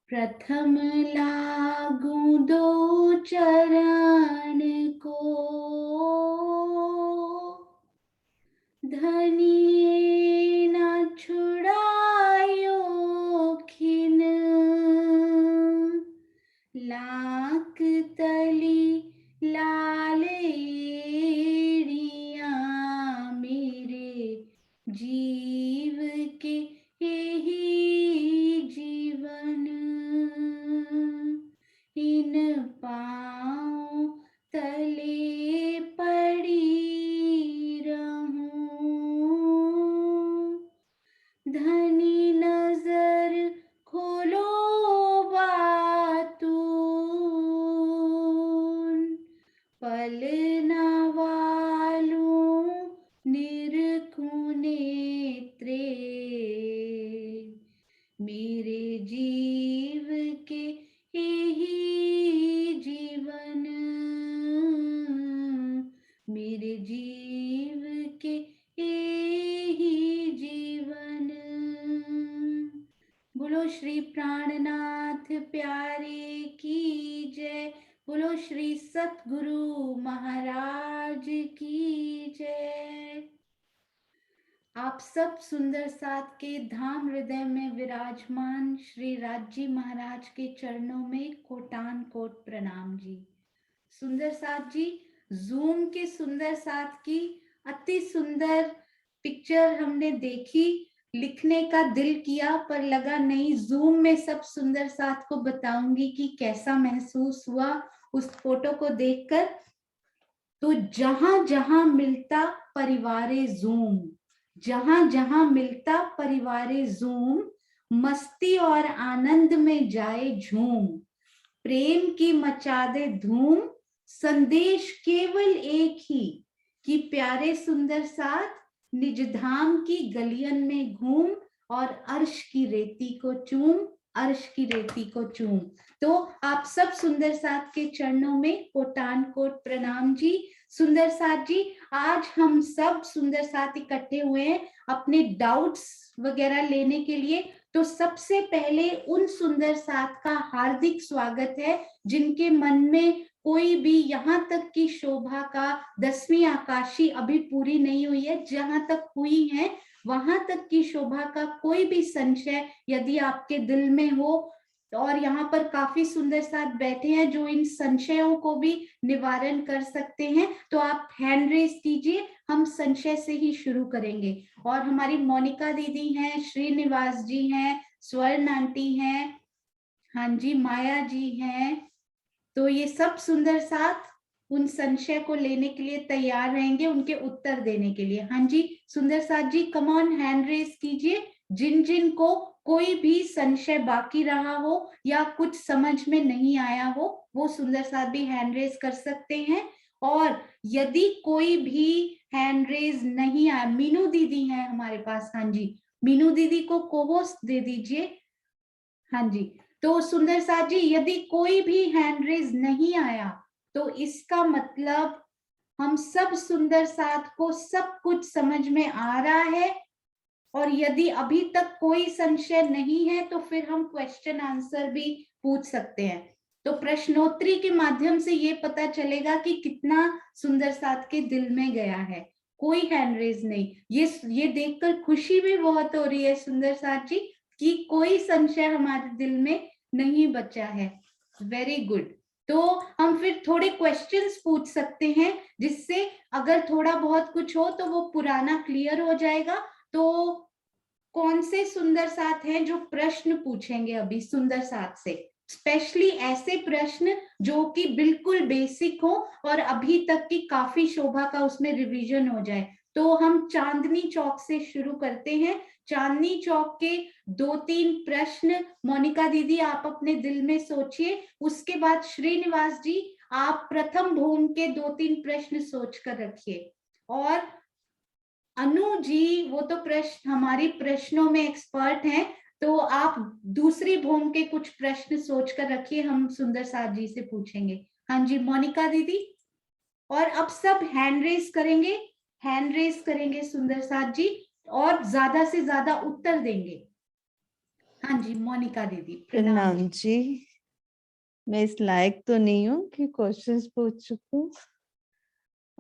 प्रथम लागू दो चरण को, धनिये न छुड़ायो खिन, लाख तली लालेरिया मेरे जीव के यही जीवन, इन पाँव तले पड़ी रहूं, धनी नजर खोलो बातून, पल न वालूं निरखूं नेत्रे, मेरे जीव के यही जीवन, मेरे जीव के यही जीवन। बोलो श्री प्राणनाथ प्यारे की जय, बोलो श्री सतगुरु महाराज की जय। आप सब सुंदर साथ के धाम हृदय में विराजमान श्री राज महाराज के चरणों में कोटान कोट प्रणाम जी। सुंदर साथ जी, जूम के सुंदर साथ की अति सुंदर पिक्चर हमने देखी, लिखने का दिल किया पर लगा नहीं, जूम में सब सुंदर साथ को बताऊंगी कि कैसा महसूस हुआ उस फोटो को देखकर। तो जहां जहां मिलता परिवारे जूम, जहां जहां मिलता परिवारे जूम, मस्ती और आनंद में जाए झूम, प्रेम की मचा दे धूम, संदेश केवल एक ही कि प्यारे सुंदर साथ निज धाम की गलियन में घूम और अर्श की रेती को चूम, अर्श की रेती को चूम। तो आप सब सुंदर साथ के चरणों में कोटान कोट प्रणाम जी। सुंदर साथ जी, आज हम सब सुंदर साथ इकट्ठे हुए हैं अपने डाउट्स वगैरह लेने के लिए। तो सबसे पहले उन सुंदर साथ का हार्दिक स्वागत है जिनके मन में कोई भी, यहाँ तक की शोभा का 10वीं आकाशी अभी पूरी नहीं हुई है, जहां तक हुई है वहां तक की शोभा का कोई भी संशय यदि आपके दिल में हो, और यहाँ पर काफी सुंदर साथ बैठे हैं जो इन संशयों को भी निवारण कर सकते हैं, तो आप हैंड रेज कीजिए, हम संशय से ही शुरू करेंगे। और हमारी मोनिका दीदी हैं, श्रीनिवास जी हैं, स्वर्ण आंटी हैं, हाँ जी, माया जी हैं। तो ये सब सुंदर साथ उन संशय को लेने के लिए तैयार रहेंगे, उनके उत्तर देने के लिए। हाँ जी, सुंदर साथ जी कम ऑन, हैंड रेज कीजिए, जिन जिन को कोई भी संशय बाकी रहा हो या कुछ समझ में नहीं आया हो, वो सुंदर साथ भी हैंड रेज कर सकते हैं। और यदि कोई भी हैंड रेज नहीं आया, मीनू दीदी हैं हमारे पास, हाँ जी, मीनू दीदी को कोहोस्ट दे दीजिए। हाँ जी, तो सुंदर साथ जी यदि कोई भी हैंड रेज नहीं आया तो इसका मतलब हम सब सुंदर साथ को सब कुछ समझ में आ रहा है, और यदि अभी तक कोई संशय नहीं है तो फिर हम क्वेश्चन आंसर भी पूछ सकते हैं। तो प्रश्नोत्तरी के माध्यम से ये पता चलेगा कि कितना सुंदर साथ के दिल में गया है। कोई हैंड रेज नहीं, ये देखकर खुशी भी बहुत हो रही है सुंदर साथ जी कि कोई संशय हमारे दिल में नहीं बचा है। Very good. तो हम फिर थोड़े क्वेश्चंस पूछ सकते हैं जिससे अगर थोड़ा बहुत कुछ हो तो वो पुराना क्लियर हो जाएगा। तो कौन से सुंदर साथ हैं जो प्रश्न पूछेंगे अभी सुंदर साथ से, स्पेशली ऐसे प्रश्न जो कि बिल्कुल बेसिक हो और अभी तक की काफी शोभा का उसमें रिवीजन हो जाए। तो हम चांदनी चौक से शुरू करते हैं। चांदनी चौक के 2-3 प्रश्न मोनिका दीदी आप अपने दिल में सोचिए, उसके बाद श्रीनिवास जी आप प्रथम भूम के 2-3 प्रश्न सोच कर रखिए, और अनु जी वो तो प्रश्न हमारी प्रश्नों में एक्सपर्ट हैं, तो आप दूसरी भूम के कुछ प्रश्न सोच कर रखिए, हम सुंदर साथ जी से पूछेंगे। हाँ जी, मोनिका दीदी, और अब सब हैंड रेज करेंगे, हैंड रेज करेंगे सुंदर साथ जी, और ज्यादा से ज्यादा उत्तर देंगे। हाँ जी, मोनिका दीदी प्रणाम प्रणाम जी। मैं इस लायक तो नहीं हूँ कि क्वेश्चंस पूछ चुकूं,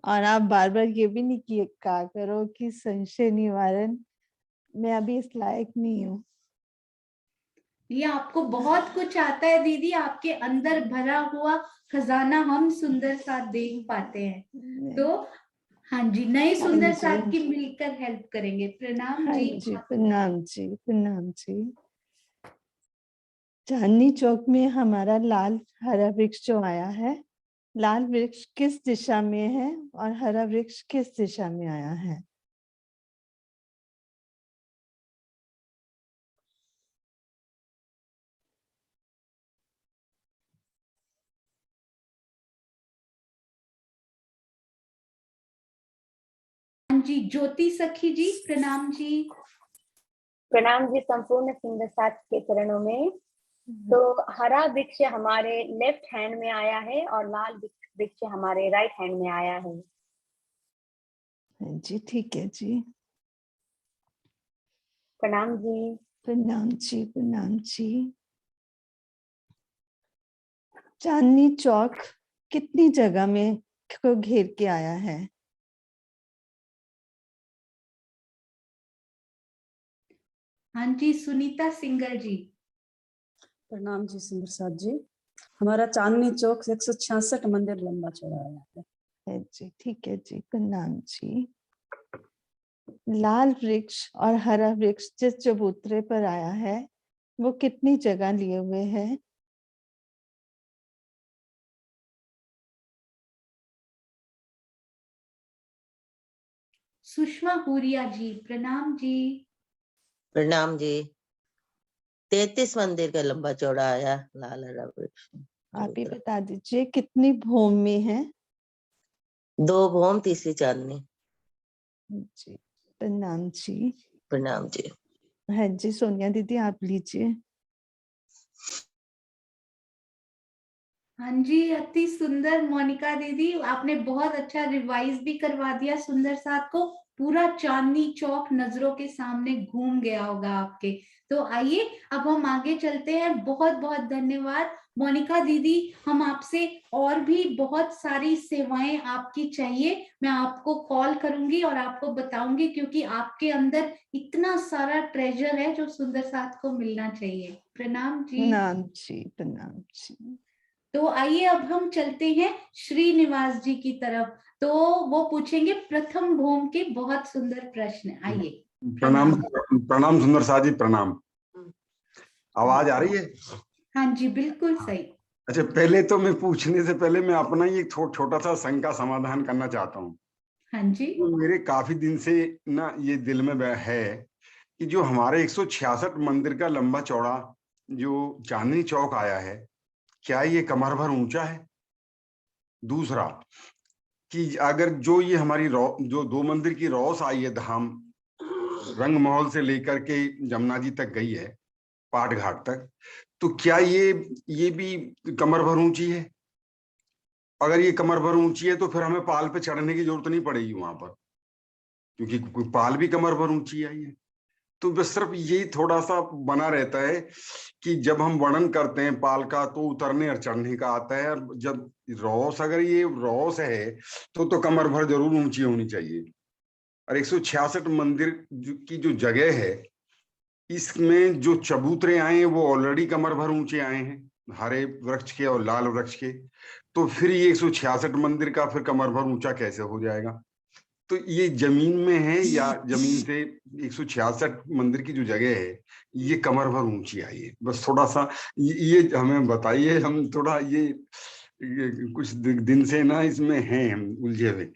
और आप बार बार ये भी नहीं किए कहा करो कि संशय निवारण। मैं अभी इस लायक नहीं हूँ। ये आपको बहुत कुछ आता है दीदी, आपके अंदर भरा हुआ खजाना हम सुंदर साथ देख पाते हैं। तो हाँ जी, नए हाँ सुंदर जी, साथ की मिलकर हेल्प करेंगे। प्रणाम हाँ जी। जी, प्रणाम जी, प्रणाम जी। चांदनी चौक में हमारा लाल हरा वृक्ष जो आया है, लाल वृक्ष किस दिशा में है और हरा वृक्ष किस दिशा में आया है? हाँ जी, ज्योति सखी जी प्रणाम जी। प्रणाम जी संपूर्ण सुंदर साथ के चरणों में। तो हरा वृक्ष हमारे लेफ्ट हैंड में आया है और लाल वृक्ष हमारे राइट हैंड में आया है। जी ठीक है जी। प्रणाम जी। प्रणाम जी, प्रणाम जी। चांदनी चौक कितनी जगह में को घेर के आया है? हाँ जी, सुनीता सिंगल जी। प्रणाम जी सुंदर साथ जी। हमारा चांदनी चौक 166 मंदिर लंबा चौड़ा है जी ठीक है जी, प्रणाम जी। लाल वृक्ष और हरा वृक्ष जिस चबूतरे पर आया है वो कितनी जगह लिए हुए है? सुषमा हुरिया जी प्रणाम जी। प्रणाम जी। 33 मंदिर का लंबा चौड़ा आया लाल हरा वृक्ष। आप ही बता दीजिए कितनी भूमि में है? 2 भूम, तीसरी चांदनी। जी प्रणाम जी। प्रणाम जी। हाँ जी, सोनिया दीदी आप लीजिए। हाँ जी, अति सुंदर मोनिका दीदी, आपने बहुत अच्छा रिवाइज भी करवा दिया सुंदर साथ को। पूरा चांदनी चौक नजरों के सामने घूम गया होगा आपके। तो आइए अब हम आगे चलते हैं। बहुत बहुत धन्यवाद मोनिका दीदी। हम आपसे और भी बहुत सारी सेवाएं आपकी चाहिए, मैं आपको कॉल करूंगी और आपको बताऊंगी, क्योंकि आपके अंदर इतना सारा ट्रेजर है जो सुंदर साथ को मिलना चाहिए। प्रणाम जी। प्रणाम जी, प्रणाम जी। तो आइए अब हम चलते हैं श्रीनिवास जी की तरफ। तो वो पूछेंगे प्रथम भूम के बहुत सुंदर प्रश्न। आइए। प्रणाम। प्रणाम सुंदर साथ जी, प्रणाम। आवाज आ रही है? हाँ जी, बिल्कुल सही। अच्छा, पहले तो मैं पूछने से पहले मैं अपना ही एक छोटा सा शंका समाधान करना चाहता हूँ। हाँ जी। तो मेरे काफी दिन से ना ये दिल में है कि जो हमारे 166 मंदिर का लंबा चौड़ा जो चांदनी चौक आया है, क्या ये कमर भर ऊंचा है? दूसरा कि अगर जो ये हमारी जो 2 मंदिर की रौस आई है धाम, रंग महल से लेकर के जमुना जी तक गई है, पाट घाट तक, तो क्या ये भी कमर भर ऊंची है? अगर ये कमर भर ऊंची है तो फिर हमें पाल पे चढ़ने की जरूरत नहीं पड़ेगी वहां पर, क्योंकि पाल भी कमर भर ऊंची आई है। तो बस सिर्फ यही थोड़ा सा बना रहता है कि जब हम वर्णन करते हैं पाल का तो उतरने और चढ़ने का आता है, और जब रौस, अगर ये रौस है तो कमर भर जरूर ऊंची होनी चाहिए। और 166 मंदिर की जो जगह है, इसमें जो चबूतरे आए हैं वो ऑलरेडी कमर भर ऊंचे आए हैं, हरे वृक्ष के और लाल वृक्ष के। तो फिर ये 166 मंदिर का फिर कमर भर ऊंचा कैसे हो जाएगा? तो ये जमीन में है या जमीन से 166 मंदिर की जो जगह है ये कमर भर ऊंची आई है? बस थोड़ा सा ये हमें बताइए। हम थोड़ा ये कुछ दिन से ना इसमें हैं हम उलझे हुए।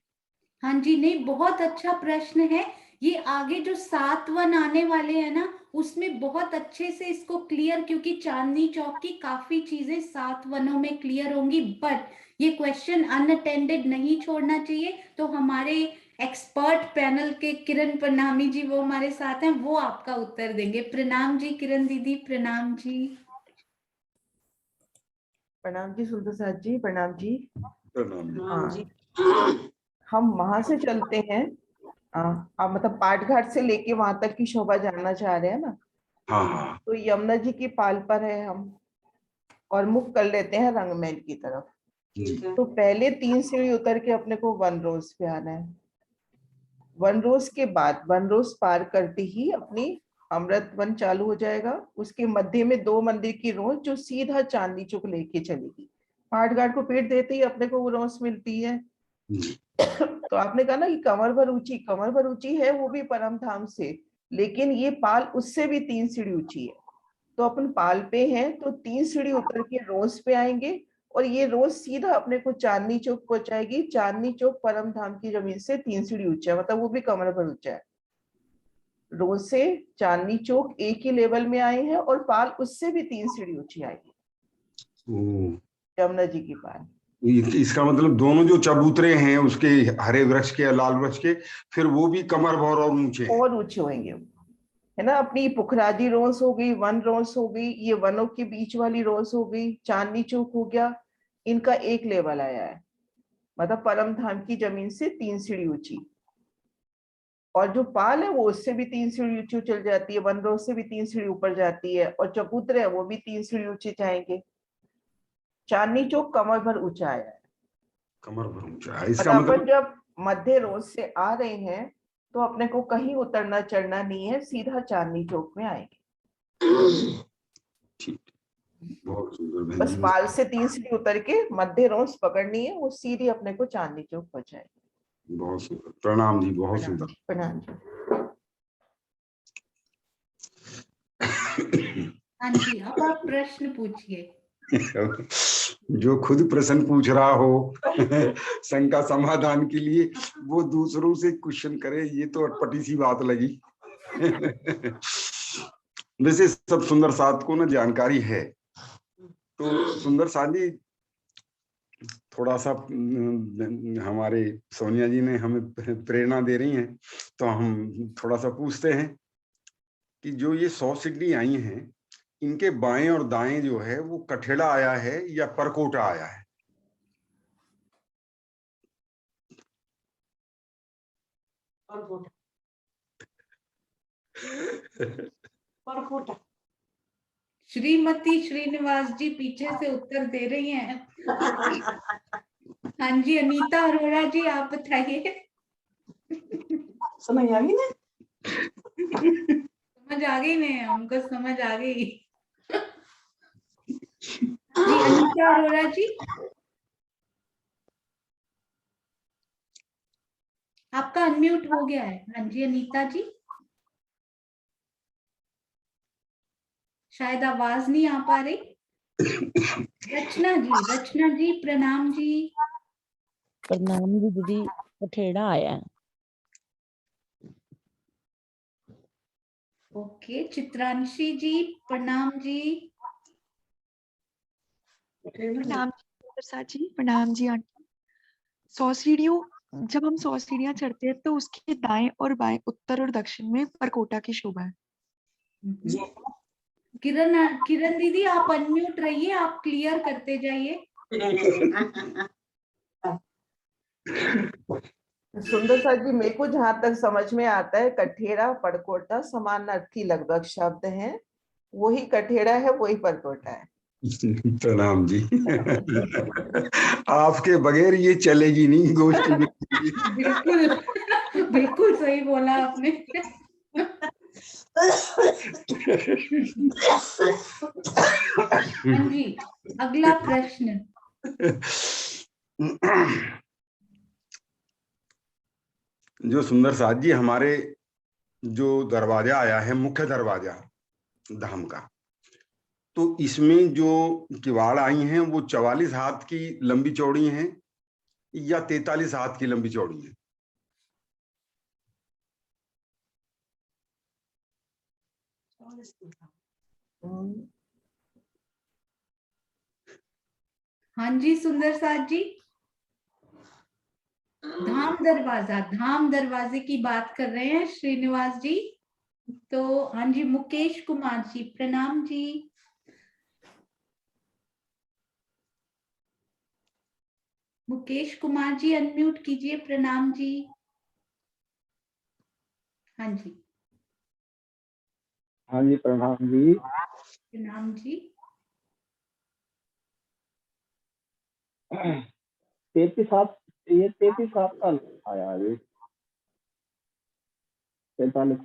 हाँ जी, नहीं बहुत अच्छा प्रश्न है। ये आगे जो 7 वन आने वाले हैं ना, उसमें बहुत अच्छे से इसको क्लियर, क्योंकि चांदनी चौक की काफी चीजें 7 वनों में क्लियर होंगी। बट ये क्वेश्चन अनअटेंडेड नहीं छोड़ना चाहिए। तो हमारे एक्सपर्ट पैनल के किरण प्रणामी जी वो हमारे साथ हैं, वो आपका उत्तर देंगे। प्रणाम जी किरण दीदी, प्रणाम जी। प्रणाम जी सुंदर साथ जी, प्रणाम जी। प्रणाम जी। हम वहां से चलते हैं। आप मतलब पाट घाट से लेके वहां तक की शोभा जानना चाह रहे हैं ना? हाँ हाँ तो यमुना जी की पाल पर है हम, और मुख कर लेते हैं रंगमहल की तरफ। जी। तो पहले 3 सीढ़ी उतर के अपने को वन रोज पे आना है। वन रोज के बाद वन रोज पार करते ही अपनी अमृत वन चालू हो जाएगा। उसके मध्य में 2 मंदिर की रोज जो सीधा चांदनी चौक लेके चलेगी। पाठ घाट को पेट देते ही अपने को वो रोज मिलती है। जी। तो आपने कहा ना कि कमर भर ऊंची है, वो भी परम धाम से, लेकिन ये पाल उससे भी 3 सीढ़ी ऊंची है। तो अपन पाल पे हैं तो 3 सीढ़ी उतर के रोज पे आएंगे, और ये रोज सीधा अपने को चांदनी चौक पहुंचाएगी। चांदनी चौक परम धाम की जमीन से 3 सीढ़ी ऊंचा है, मतलब वो भी कमर भर ऊंचा है। रोज से चांदनी चौक एक ही लेवल में आए हैं, और पाल उससे भी 3 सीढ़ी ऊंची आएगी, ओ, यमुना जी की पाल। इसका मतलब दोनों जो चबूतरे हैं उसके, हरे वृक्ष के, लाल वृक्ष के, फिर वो भी कमर भर और ऊंचे हैं। और ऊंचे होंगे, है ना। अपनी पुखराजी रोज हो गई, वन रोज हो गई, ये वनों के बीच वाली रोज हो गई, चांदनी चौक हो गया, इनका एक लेवल आया है, मतलब परम धाम की जमीन से 3 सीढ़ी ऊंची। और जो पाल है वो उससे भी 3 सीढ़ी ऊंची चल जाती है, वन रोज से भी 3 सीढ़ी ऊपर जाती है, और चबूतरे है वो भी 3 सीढ़ी ऊंचे जाएंगे। चांदनी चौक कमर भर ऊंचा आया है। कमर भर ऊंचा है, इसका मतलब मतलब। अपन जब मध्य रोज से आ रहे हैं तो अपने को कहीं उतरना चढ़ना नहीं है, सीधा चांदनी चौक में आएंगे। ठीक, बहुत सुंदर बहन बस जी। पाल से 3 सीढ़ी उतर के मध्य रोज पकड़नी है, वो सीधी अपने को चांदनी चौक पहुंचाएगी। बहुत सुंदर, प्रणाम जी, बहुत प्रणाम सुंदर। प्रणाम जी। हाँ जी, अब आप प्रश्न पूछिए। जो खुद प्रश्न पूछ रहा हो शंका समाधान के लिए, वो दूसरों से क्वेश्चन करे, ये तो अटपटी सी बात लगी। वैसे सब सुंदर साथ को ना जानकारी है। तो सुंदर साथ जी, थोड़ा सा हमारे सोनिया जी ने हमें प्रेरणा दे रही हैं, तो हम थोड़ा सा पूछते हैं कि जो ये 100 सिद्धि आई हैं, इनके बाएं और दाएं जो है वो कठेड़ा आया है या परकोटा आया है? परकोटा। श्रीमती श्रीनिवास जी पीछे से उत्तर दे रही हैं। हाँ जी, अनीता अरोड़ा जी आप बताइए। समझ आ गई ना? समझ आ गई ने, हमको समझ आ गई। जी अनीता अरोड़ा जी, आपका अनम्यूट हो गया है। हाँ जी अनीता जी, शायद आवाज नहीं आ पा रही। रचना जी प्रणाम जी। प्रणाम जी दीदी, कठेड़ा आया है। ओके, चित्रांशी जी प्रणाम जी। प्रणाम जी प्रसाद जी, प्रणाम जी आंटी। 100 सीढ़ियों जब हम 100 सीढ़ियां चढ़ते हैं तो उसके दाएं और बाएं, उत्तर और दक्षिण में परकोटा की शोभा है। किरण दीदी आप अनम्यूट रहिए, आप क्लियर करते जाइए। सुंदर सा जी, मेरे को जहां तक समझ में आता है, कठेड़ा परकोटा समानार्थी लगभग शब्द हैं। वही कठेड़ा है, वही परकोटा है। प्रणाम जी। आपके बगैर ये चलेगी नहीं गोष्ठी। बिल्कुल बिल्कुल सही बोला आपने। हाँ जी, अगला प्रश्न। जो सुंदर साथ जी, हमारे जो दरवाजा आया है, मुख्य दरवाजा धाम का, तो इसमें जो किवाड़ आई हैं वो 44 हाथ की लंबी चौड़ी हैं या 43 हाथ की लंबी चौड़ी हैं? हाँ जी सुंदर साथ जी, धाम दरवाजे की बात कर रहे हैं श्रीनिवास जी। तो हाँ जी, मुकेश कुमार जी प्रणाम जी। मुकेश कुमार जी अनम्यूट कीजिए, प्रणाम जी। हाँ जी, हाँ जी प्रणाम जी। प्रणाम जी। 33 ये 33 का आया ये 43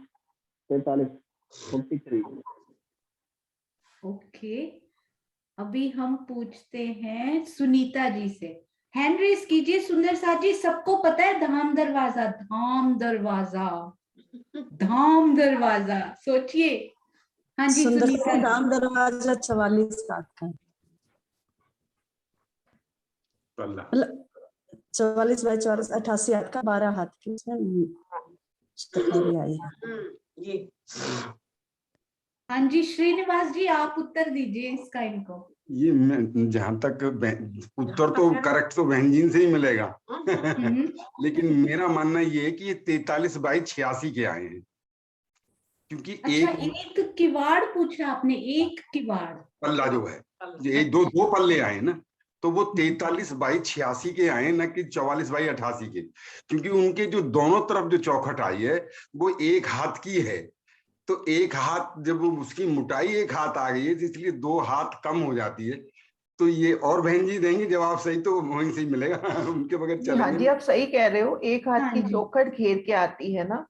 43। ओके, अभी हम पूछते हैं सुनीता जी से। हैंड रेस कीजिए सुंदर साथ जी। सबको पता है धाम दरवाजा, धाम दरवाजा, धाम दरवाजा, सोचिए। हाँ जी सुंदर सुनीता जी। धाम दरवाजा 44 हाथ का, पल्ला 44 बाई 44 88 हाथ का, 12 हाथ की इसमें चित्रकारी आई है। हाँ जी श्रीनिवास जी, आप उत्तर दीजिए इसका इनको। ये जहां तक उत्तर तो करेक्ट तो बहन जी से ही मिलेगा। लेकिन मेरा मानना ये है कि ये 43 बाई 86 के आए हैं, क्योंकि अच्छा, एक किवाड़ पूछा आपने, एक किवाड़ पल्ला जो है, ये दो पल्ले आए ना, तो वो 43 बाई 86 के आए, न कि 44 बाई 88 के, क्योंकि उनके जो दोनों तरफ जो चौखट आई है वो एक हाथ की है। तो एक हाथ जब उसकी मोटाई एक हाथ आ गई है, तो इसलिए 2 हाथ कम हो जाती है। तो ये और बहन जी देंगे जवाब सही, तो वहीं से ही मिलेगा। उनके बगैर जी हाँ जी, चलेंगे। आप सही कह रहे हो, एक हाथ हाँ की जी। चौखट घेर के आती है ना,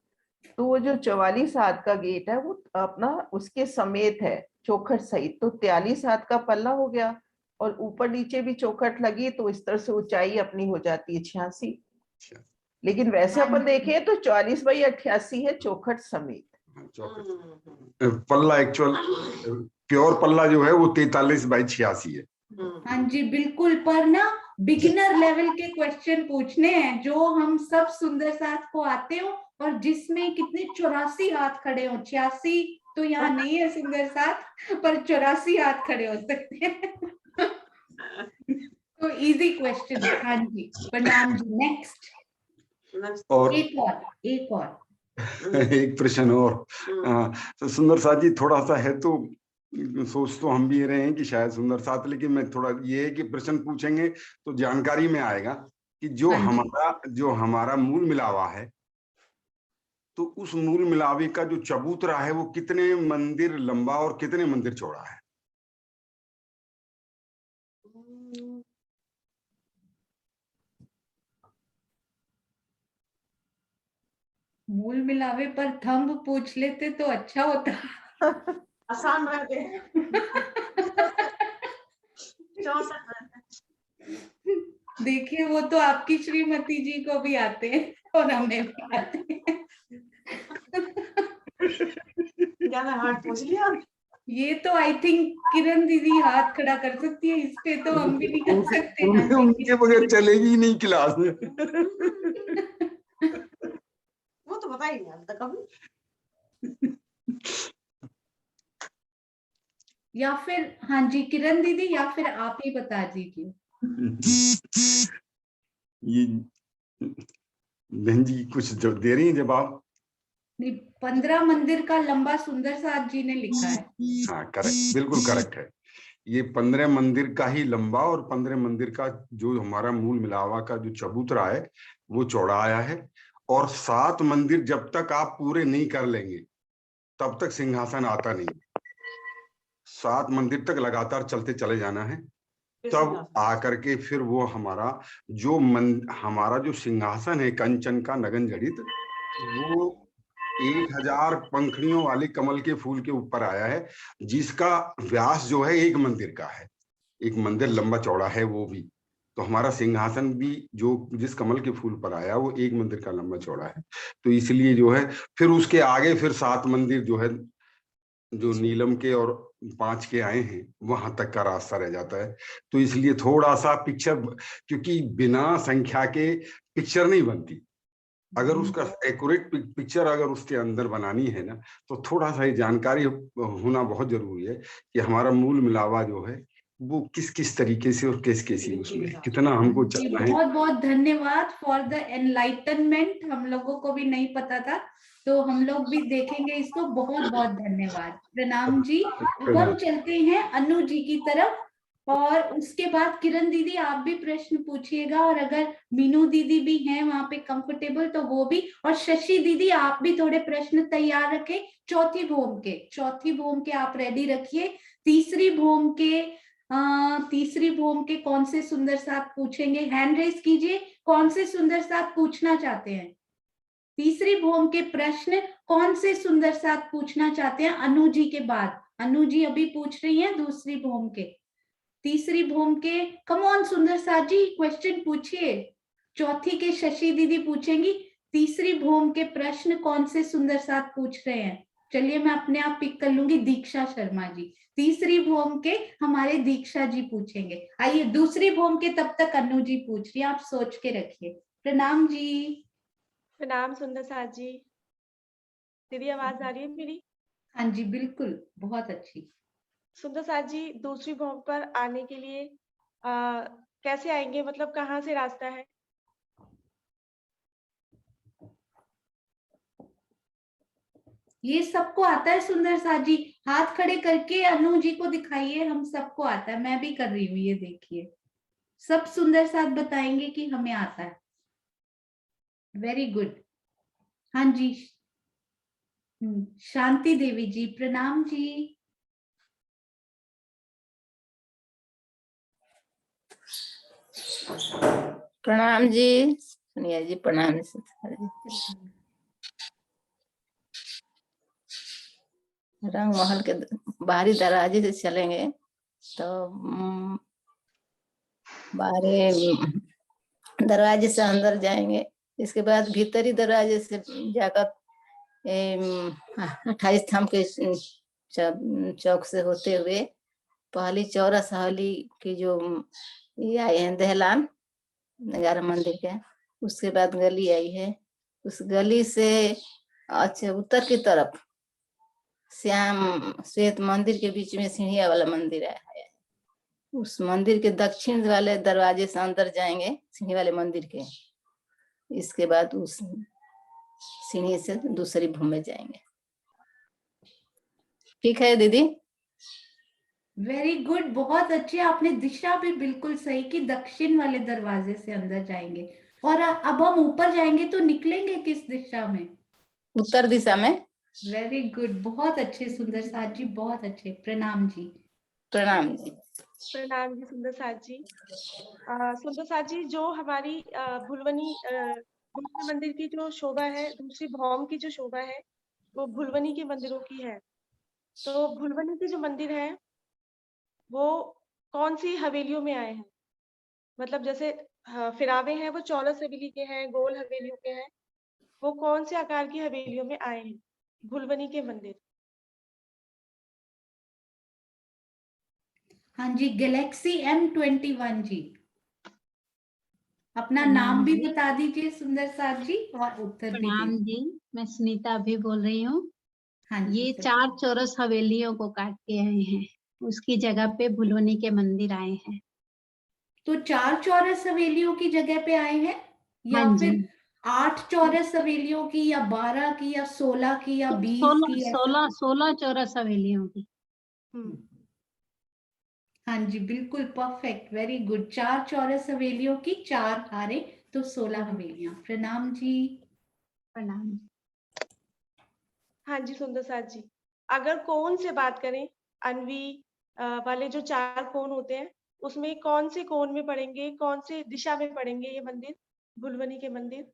तो वो जो 44 हाथ का गेट है वो अपना उसके समेत है, चौखट सहित, तो 43 हाथ का पल्ला हो गया। और ऊपर नीचे भी चौखट लगी तो इस तरह से ऊंचाई अपनी हो जाती है 86। लेकिन वैसे अपन देखें तो 44 बाई 88 है चौखट समेत। पल्ला एक्चुअल प्योर पल्ला जो है वो 43 बाई 86 है। हाँ जी बिल्कुल, पर ना बिगिनर लेवल के क्वेश्चन पूछने हैं जो हम सब सुंदर साथ को आते हो, और जिसमें कितने 84 हाथ खड़े हो। 86 तो यहाँ नहीं है सुंदर साथ, पर 84 हाथ खड़े हो सकते हैं। तो इजी क्वेश्चन। हाँ जी प्रणाम जी। नेक्स्ट और एक और एक प्रश्न और। तो सुंदर साथ जी थोड़ा सा है, तो सोच तो हम भी रहे हैं कि शायद सुंदर साथ, लेकिन मैं थोड़ा ये है कि प्रश्न पूछेंगे तो जानकारी में आएगा कि जो हमारा मूल मिलावा है, तो उस मूल मिलावे का जो चबूतरा है वो कितने मंदिर लंबा और कितने मंदिर चौड़ा है? मूल मिलावे पर थंब पूछ लेते तो अच्छा होता। आसान रहते हैं। 64 देखिए वो तो आपकी श्रीमती जी को भी आते हैं और हमें भी आते हैं। ज्यादा हार्ड पूछ लिया। ये तो आई थिंक किरण दीदी हाथ खड़ा कर सकती है, इस पे तो हम भी नहीं कर सकते। हाँ जी। उनके बगैर चलेगी ही नहीं क्लास में। वो तो बता ही नहीं आता कभी। या फिर हाँ जी किरण दीदी, या फिर आप ही बता दीजिए। ये बहन जी कुछ जो दे रही है जवाब। 15 मंदिर का लंबा सुंदर साथ जी ने लिखा है। हाँ करेक्ट, बिल्कुल करेक्ट है। ये 15 मंदिर का ही लंबा और 15 मंदिर का जो हमारा मूल मिलावा का जो चबूतरा है वो चौड़ा आया है। और 7 मंदिर जब तक आप पूरे नहीं कर लेंगे तब तक सिंहासन आता नहीं। 7 मंदिर तक लगातार चलते चले जाना है, तब आकर के फिर वो हमारा हमारा जो सिंहासन है कंचन का नगन जड़ित, वो 1000 पंखड़ियों वाले कमल के फूल के ऊपर आया है, जिसका व्यास जो है 1 मंदिर का है। 1 मंदिर लंबा चौड़ा है वो भी। तो हमारा सिंहासन भी जो जिस कमल के फूल पर आया वो 1 मंदिर का लंबा चौड़ा है। तो इसलिए जो है फिर उसके आगे फिर 7 मंदिर जो है जो नीलम के और 5 के आए हैं वहां तक का रास्ता रह जाता है। तो इसलिए थोड़ा सा पिक्चर, क्योंकि बिना संख्या के पिक्चर नहीं बनती। अगर उसका एक्यूरेट पिक्चर अगर उसके अंदर बनानी है ना, तो थोड़ा सा ये जानकारी होना बहुत जरूरी है कि हमारा मूल मिलावा जो है वो किस किस तरीके से और कैसी उसमें कितना हमको चलना है। बहुत बहुत धन्यवाद फॉर द एनलाइटनमेंट, हम लोगों को भी नहीं पता था, तो हम लोग भी देखेंगे इसको। बहुत बहुत धन्यवाद, प्रणाम जी। अब हम चलते हैं अनु जी की तरफ। और उसके बाद किरण दीदी आप भी प्रश्न पूछिएगा, और अगर मीनू दीदी भी हैं वहां पे कंफर्टेबल तो वो भी, और शशि दीदी आप भी थोड़े प्रश्न तैयार रखें। चौथी भूम के आप रेडी रखिए। तीसरी भूम के कौन से सुंदर साथ पूछेंगे? हैंड रेज कीजिए, कौन से सुंदर साथ पूछना चाहते हैं? तीसरी भूम के प्रश्न कौन से सुंदर साथ पूछना चाहते हैं? अनु जी के बाद, अनु जी अभी पूछ रही हैं दूसरी भूम के। तीसरी भूम के कम ऑन सुंदर साथ जी क्वेश्चन पूछिए। चौथी के शशि दीदी पूछेंगी। तीसरी भूम के प्रश्न कौन से सुंदर साथ पूछ रहे हैं? चलिए मैं अपने आप पिक कर लूंगी, दीक्षा शर्मा जी। तीसरी भूम के हमारे दीक्षा जी पूछेंगे। आइए दूसरी भूम के तब तक अनु जी पूछ रही है, आप सोच के रखिए। प्रणाम जी। प्रणाम सुंदर साथ जी। दीदी आवाज आ रही है मेरी? हाँ जी बिल्कुल, बहुत अच्छी। सुंदर साथ जी, दूसरी भूम पर आने के लिए कैसे आएंगे, मतलब कहाँ से रास्ता है? ये सबको आता है सुंदर साथ जी, हाथ खड़े करके अनु जी को दिखाइए, हम सबको आता है, मैं भी कर रही हूँ, ये देखिए सब सुंदर साथ बताएंगे कि हमें आता है। Very good. हाँ जी शांति देवी जी, प्रणाम जी। प्रणाम जी सोनिया जी, प्रणाम जी। रंग महल के बाहरी दरवाजे से चलेंगे तो बाहरी दरवाजे से अंदर जाएंगे, इसके बाद भीतरी दरवाजे से जाकर 28 धाम के चौक से होते हुए पहली चौरस हवेली की जो ये आए हैं दहलान 11 मंदिर के, उसके बाद गली आई है, उस गली से अच्छा उत्तर की तरफ श्याम श्वेत मंदिर के बीच में सीढ़िया वाला मंदिर है। उस मंदिर के दक्षिण वाले दरवाजे से अंदर जाएंगे सीढ़ी वाले मंदिर के, इसके बाद उस सीढ़ी से दूसरी भूमि में जाएंगे। ठीक है दीदी? वेरी गुड, बहुत अच्छे, आपने दिशा भी बिल्कुल सही कि दक्षिण वाले दरवाजे से अंदर जाएंगे। और अब हम ऊपर जाएंगे तो निकलेंगे किस दिशा में? उत्तर दिशा में। वेरी गुड, बहुत अच्छे सुंदर साथ जी, बहुत अच्छे। प्रणाम जी। प्रणाम जी। प्रणाम जी सुंदर साथ जी। सुंदर साथ जी, जो हमारी भुलवनी दूसरे मंदिर की जो शोभा है, दूसरी भौम की जो शोभा है, वो भुलवनी के मंदिरों की है। तो भुलवनी के जो मंदिर है वो कौन सी हवेलियों में आए हैं? मतलब जैसे फिरावे हैं वो चौरस हवेली के हैं, गोल हवेलियों के हैं, वो कौन से आकार की हवेलियों में आए हैं भुलवनी के मंदिर? हाँ जी, गैलेक्सी M21 जी, अपना नाम भी बता दीजिए सुंदर साथ जी और उत्तर भी प्रणाम दीजिए। जी, मैं सुनीता भी बोल रही हूँ। हाँ जी, ये 4 चौरस हवेलियों को काट के आए हैं, उसकी जगह पे भुलवनी के मंदिर आए हैं। तो 4 चौरस हवेलियों की जगह पे आए हैं, या हाँ जी। फिर 8 चौरस हवेलियों की, या 12 की, या 16 की, या 20 की? 16 चौरस हवेलियों की। हाँ जी बिल्कुल परफेक्ट, वेरी गुड। 4 चौरस हवेलियों की 4 हारे तो 16 हवेलियां। प्रणाम जी। प्रणाम। हाँ जी सुंदर साथ जी, अगर कोण से बात करें, अन्वी वाले जो 4 कोण होते हैं, उसमें कौन से कोण में पड़ेंगे, कौन से दिशा में पड़ेंगे ये मंदिर, भुलवनी के मंदिर?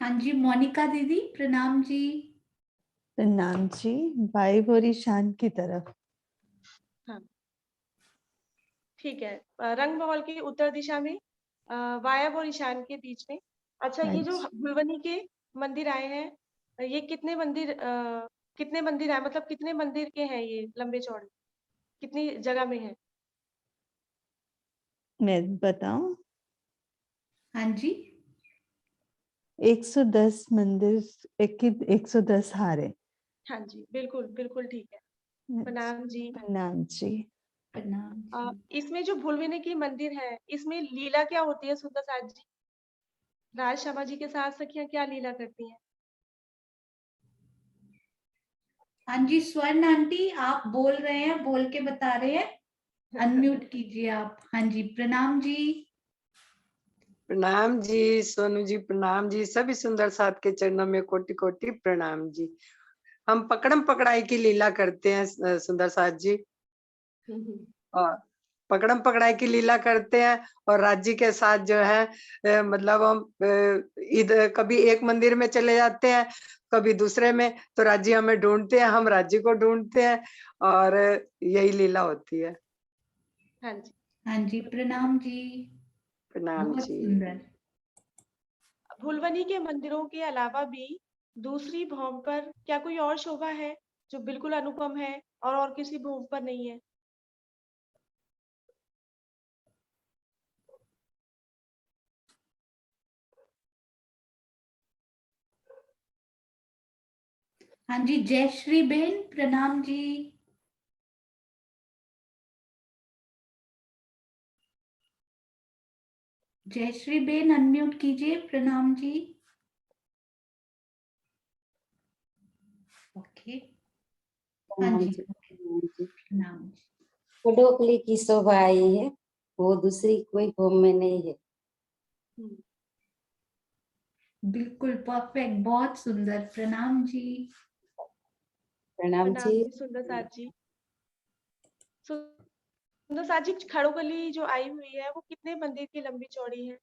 हाँ जी मोनिका दीदी, प्रणाम जी। प्रणाम जी, वायु और ईशान की तरफ। हाँ ठीक है, रंग महल की उत्तर दिशा में, वायव्य और ईशान के बीच में। अच्छा, ये जो भुलवनी के मंदिर आए हैं, ये कितने मंदिर आए, मतलब कितने मंदिर के हैं ये, लंबे चौड़े कितनी जगह में है? मैं बताऊं? हाँ जी 110 मंदिर, 110 हारे। हाँ जी बिल्कुल बिल्कुल ठीक है। प्रणाम जी। प्रणाम जी। प्रणाम। इसमें जो भुलवनी की मंदिर है, इसमें लीला क्या होती है सुंदर साथ जी? राज शर्मा जी के साथ सखियां क्या लीला करती हैं? हाँ जी, स्वर्ण आंटी आप बोल रहे हैं, बोल के बता रहे हैं, अनम्यूट कीजिए आप। हाँ जी, प्रणाम जी। प्रणाम जी सोनू जी, प्रणाम जी, सभी सुंदर साथ के चरणों में कोटि कोटि प्रणाम जी। हम पकड़म पकड़ाई की लीला करते हैं सुंदर साथ जी, और पकड़म पकड़ाई की लीला करते हैं। और राज्य के साथ जो है मतलब हम इधर कभी एक मंदिर में चले जाते हैं, कभी दूसरे में, तो राज्य हमें ढूंढते हैं, हम राज्य को ढूंढते हैं, और यही लीला होती है। हाँ जी, हाँ जी, प्रणाम जी। प्रणाम बहुत जी। सुंदर। भुलवनी के मंदिरों के अलावा भी दूसरी भौम पर क्या कोई और शोभा है जो बिल्कुल अनुपम है और किसी भौम पर नहीं है? हाँ जी, जयश्री बेन प्रणाम जी। जयश्री बेन अनम्यूट कीजिए, प्रणाम जी। ओके, हाँ प्रणाम जी, जी। प्रणाम जी। खडोकली की शोभा आई है, वो दूसरी कोई भूमि में नहीं है। बिल्कुल परफेक्ट, बहुत सुंदर, प्रणाम जी। प्रणाम जी। सुंदर साथ जी। सुंदर साथ जी, खड़ोकली जो आई हुई है वो कितने मंदिर की लंबी चौड़ी है?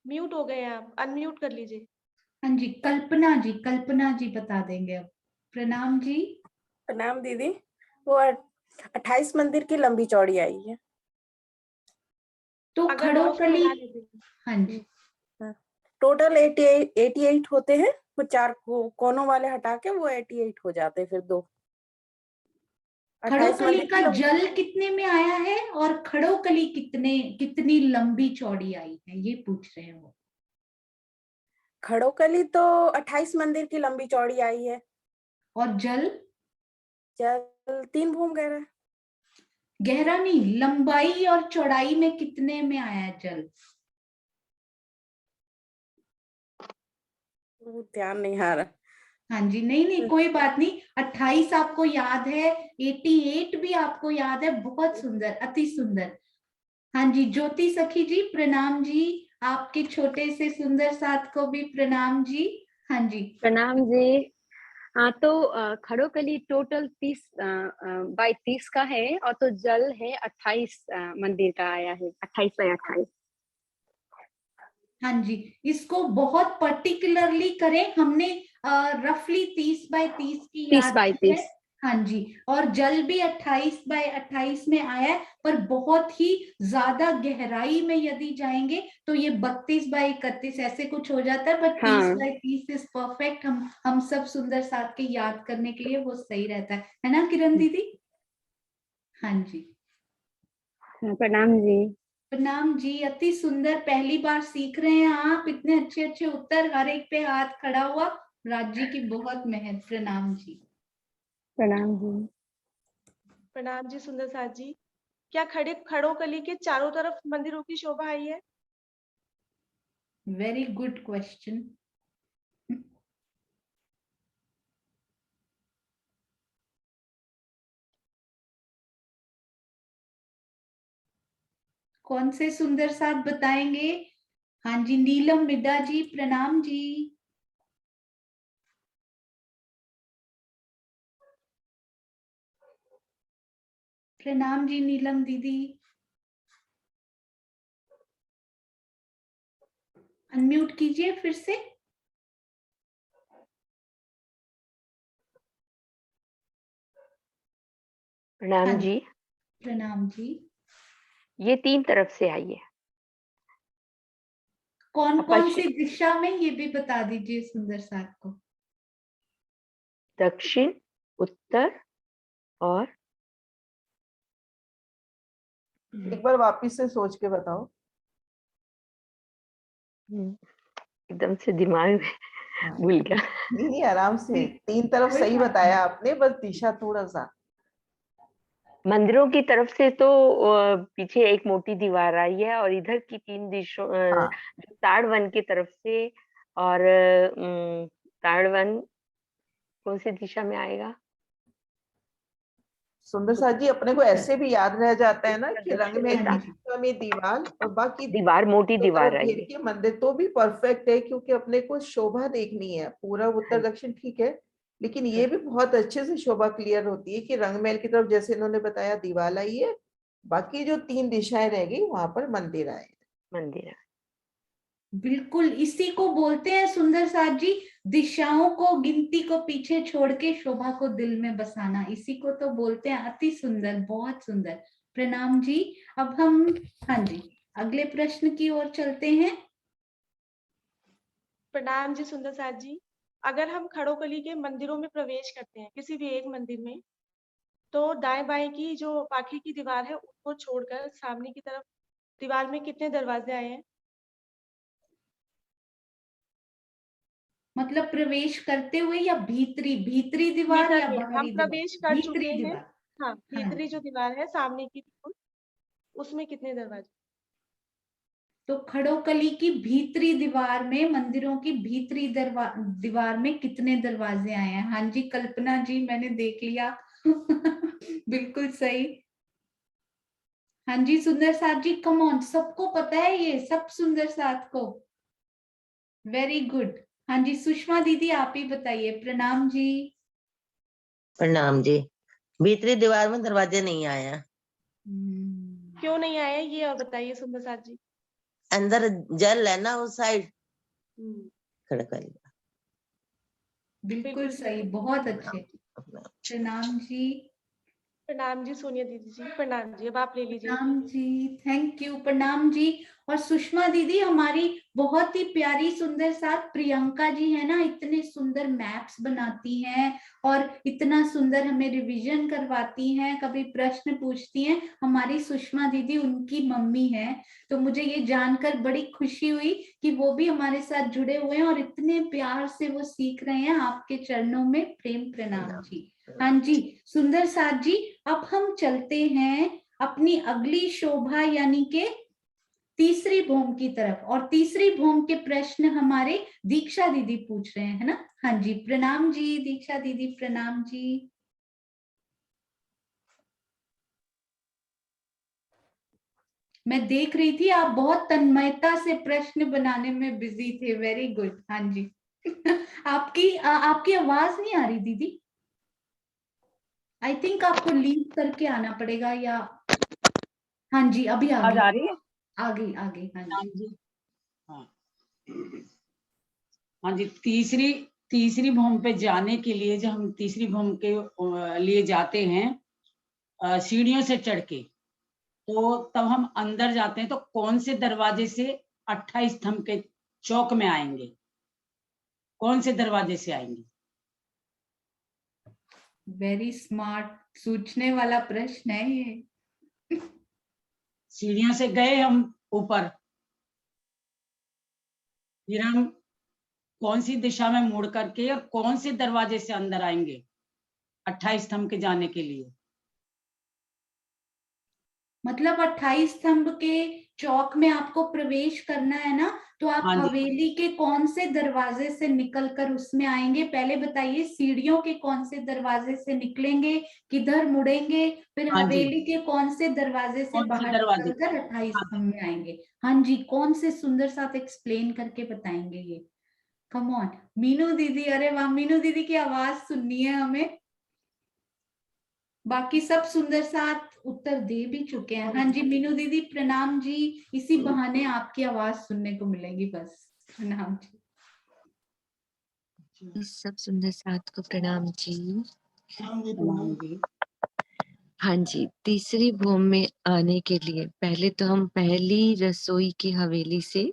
म्यूट हो गए आप, अनम्यूट कर लीजिए। हाँ जी, कल्पना जी बता देंगे अब। प्रणाम जी। प्रणाम दीदी। वो 28 मंदिर की लंबी चौड़ी आई है। तो अगर 9 से खड़ोकली, हटा देते हैं। हाँ जी, टोटल 88 होते हैं, वो 4 कोनों वाले हटा के वो 88 हो जाते हैं, फिर 2 28 खड़ोकली मंदिर का की लंबी। जल कितने में आया है और खड़ोकली कितनी लंबी चौड़ी आई है, ये पूछ रहे हैं वो। खड़ोकली तो 28 मंदिर की लंबी चौड़ी आई है। और जल 3 भूम गहरा। गहरा नहीं, लंबाई और चौड़ाई में कितने में आया है जल? वो ध्यान नहीं आ रहा। हाँ जी, नहीं कोई बात नहीं, 28 आपको याद है, 88 भी आपको याद है, बहुत सुंदर, अति सुंदर। हाँ जी, ज्योति सखी जी प्रणाम जी, आपके छोटे से सुंदर साथ को भी प्रणाम जी। हाँ जी, प्रणाम जी। हाँ, तो खड़ोकली टोटल 30 बाई 30 का है, और तो जल है 28 मंदिर का आया है, 28 बाई 28। हाँ जी, इसको बहुत पर्टिकुलरली करें, हमने रफली 30 बाई 30 की 30 याद बाई की है। 30। हाँ जी, और जल भी 28 बाई 28 में आया है, पर बहुत ही ज्यादा गहराई में यदि जाएंगे तो ये 32 बाई 31 ऐसे कुछ हो जाता है, बट 30 हाँ। By 30 is perfect. हम सब सुंदर साथ के याद करने के लिए वो सही रहता है ना किरण दीदी? हाँ जी, प्रणाम जी। प्रणाम जी, अति सुंदर, पहली बार सीख रहे हैं आप, इतने अच्छे अच्छे उत्तर, हर एक पे हाथ खड़ा हुआ, राज्य की बहुत मेहनत, प्रणाम जी। प्रणाम जी। प्रणाम जी सुंदर साथ जी। क्या खड़ोकली के चारों तरफ मंदिरों की शोभा आई है? Very good question. कौन से सुंदर साथ बताएंगे? हाँ जी, नीलम मिड्डा जी प्रणाम जी। प्रणाम जी नीलम दीदी, अनम्यूट कीजिए फिर से। प्रणाम जी। प्रणाम जी। ये 3 तरफ से आई है। कौन कौन सी पश्चिम, दिशा में, ये भी बता दीजिए सुंदर साथ को। दक्षिण, उत्तर और एक बार वापिस से सोच के बताओ। एकदम से दिमाग में भूल गया। नहीं नहीं, आराम से, 3 तरफ सही बताया आपने, बस दिशा थोड़ा सा। मंदिरों की तरफ से तो पीछे एक मोटी दीवार आई है, और इधर की 3 दिशों हाँ। जो ताड़वन की तरफ से, और ताड़वन कौन सी दिशा में आएगा? सुंदर साथ जी, अपने को ऐसे भी याद रह जाता है ना कि रंग महल की दक्षिण दिशा में दीवार और बाकी दीवार, मोटी दो दीवार तरफ आई घेर है। के मंदिर, तो भी परफेक्ट है, क्योंकि अपने को शोभा देखनी है। पूरा उत्तर दक्षिण ठीक है, लेकिन ये भी बहुत अच्छे से शोभा क्लियर होती है कि रंग महल की तरफ जैसे इन्होंने बताया दीवार आई है, बाकी जो 3 दिशाएं रह गई वहां पर मंदिर आए। मंदिर बिल्कुल, इसी को बोलते हैं सुंदर साथ जी, दिशाओं को, गिनती को पीछे छोड़ के शोभा को दिल में बसाना, इसी को तो बोलते हैं। अति सुंदर, बहुत सुंदर, प्रणाम जी। अब हम, हाँ जी, अगले प्रश्न की ओर चलते हैं। प्रणाम जी सुंदर साथ जी। अगर हम खड़ोकली के मंदिरों में प्रवेश करते हैं, किसी भी एक मंदिर में, तो दाएं बाएं की जो बाकी की दीवार है उसको छोड़कर सामने की तरफ दीवार में कितने दरवाजे आए हैं? मतलब प्रवेश करते हुए या भीतरी, भीतरी दीवार या भीतर में बाहरी हम दीवार? प्रवेश कर चुके भीतरी हैं। दीवार। हाँ, हाँ भीतरी जी। जो दीवार है सामने की, उसमें कितने दरवाजे? तो खड़ोकली की भीतरी दीवार में, मंदिरों की भीतरी दीवार में कितने दरवाजे आए हैं? हाँ जी कल्पना जी, मैंने देख लिया। बिल्कुल सही। हाँ जी सुंदर साथ जी, कम ऑन, सबको पता है ये सब, सुंदर साथ को। Very good. हाँ जी सुषमा दीदी, आप ही बताइए। प्रणाम जी। प्रणाम जी। भीतरी दीवार में दरवाजे नहीं आए हैं। क्यों नहीं आए ये और बताइए सुंदर साथ जी। अंदर जल है ना उस साइड, खड़कली। बिल्कुल सही, बहुत अच्छे। प्रणाम जी। प्रणाम जी सोनिया दीदी जी, प्रणाम जी। अब आप ले लीजिए। प्रणाम जी, थैंक यू, प्रणाम जी। और सुषमा दीदी, हमारी बहुत ही प्यारी सुंदर साथ प्रियंका जी है ना, इतने सुंदर मैप्स बनाती हैं और इतना सुंदर हमें रिवीजन करवाती हैं, कभी प्रश्न पूछती हैं। हमारी सुषमा दीदी उनकी मम्मी है, तो मुझे ये जानकर बड़ी खुशी हुई कि वो भी हमारे साथ जुड़े हुए हैं और इतने प्यार से वो सीख रहे हैं। आपके चरणों में प्रेम प्रणाम जी। हाँ जी सुंदर साथ जी, अब हम चलते हैं अपनी अगली शोभा यानी के तीसरी भौम की तरफ, और तीसरी भौम के प्रश्न हमारे दीक्षा दीदी पूछ रहे हैं, है ना? हाँ जी प्रणाम जी दीक्षा दीदी, प्रणाम जी। मैं देख रही थी आप बहुत तन्मयता से प्रश्न बनाने में बिजी थे, वेरी गुड। हाँ जी। आपकी आवाज नहीं आ रही दीदी, आई थिंक आपको लीव करके आना पड़ेगा, या हाँ जी अभी आ आवाज गई, आ रही है? आ गई आ गई। हाँ प्रणाम जी। जी। हाँ जी, तीसरी भौम पे जाने के लिए, जब हम तीसरी भौम के लिए जाते हैं सीढ़ियों से चढ़ के, तो तब हम अंदर जाते हैं, तो कौन से दरवाजे से 28 स्तंभ के चौक में आएंगे? कौन से दरवाजे से आएंगे? वेरी स्मार्ट, सोचने वाला प्रश्न है ये। सीढ़ियों से गए हम ऊपर, फिर हम कौन सी दिशा में मुड़ करके और कौन से दरवाजे से अंदर आएंगे 28 स्तंभ के जाने के लिए? मतलब 28 स्तंभ के चौक में आपको प्रवेश करना है ना, तो आप हाँ जी। हवेली के कौन से दरवाजे से निकलकर उसमें आएंगे? पहले बताइए, सीढ़ियों के कौन से दरवाजे से निकलेंगे, किधर मुड़ेंगे, फिर हाँ जी। हवेली के कौन से दरवाजे से कौन से बाहर दरवाजे? निकलकर 28 हाँ स्तंभ में आएंगे? हाँ जी, कौन से सुंदर साथ एक्सप्लेन करके बताएंगे ये? कम ऑन मीनू दीदी, अरे वाह, मीनू दीदी की आवाज सुननी है हमें। बाकी सब सुंदर साथ उत्तर दे भी चुके हैं। हाँ जी मीनू दीदी प्रणाम जी, इसी बहाने आपकी आवाज सुनने को मिलेगी बस। प्रणाम जी। सब सुंदर साथ को प्रणाम जी। प्रणाम जी। हाँ जी, तीसरी भौम में आने के लिए पहले तो हम पहली रसोई की हवेली से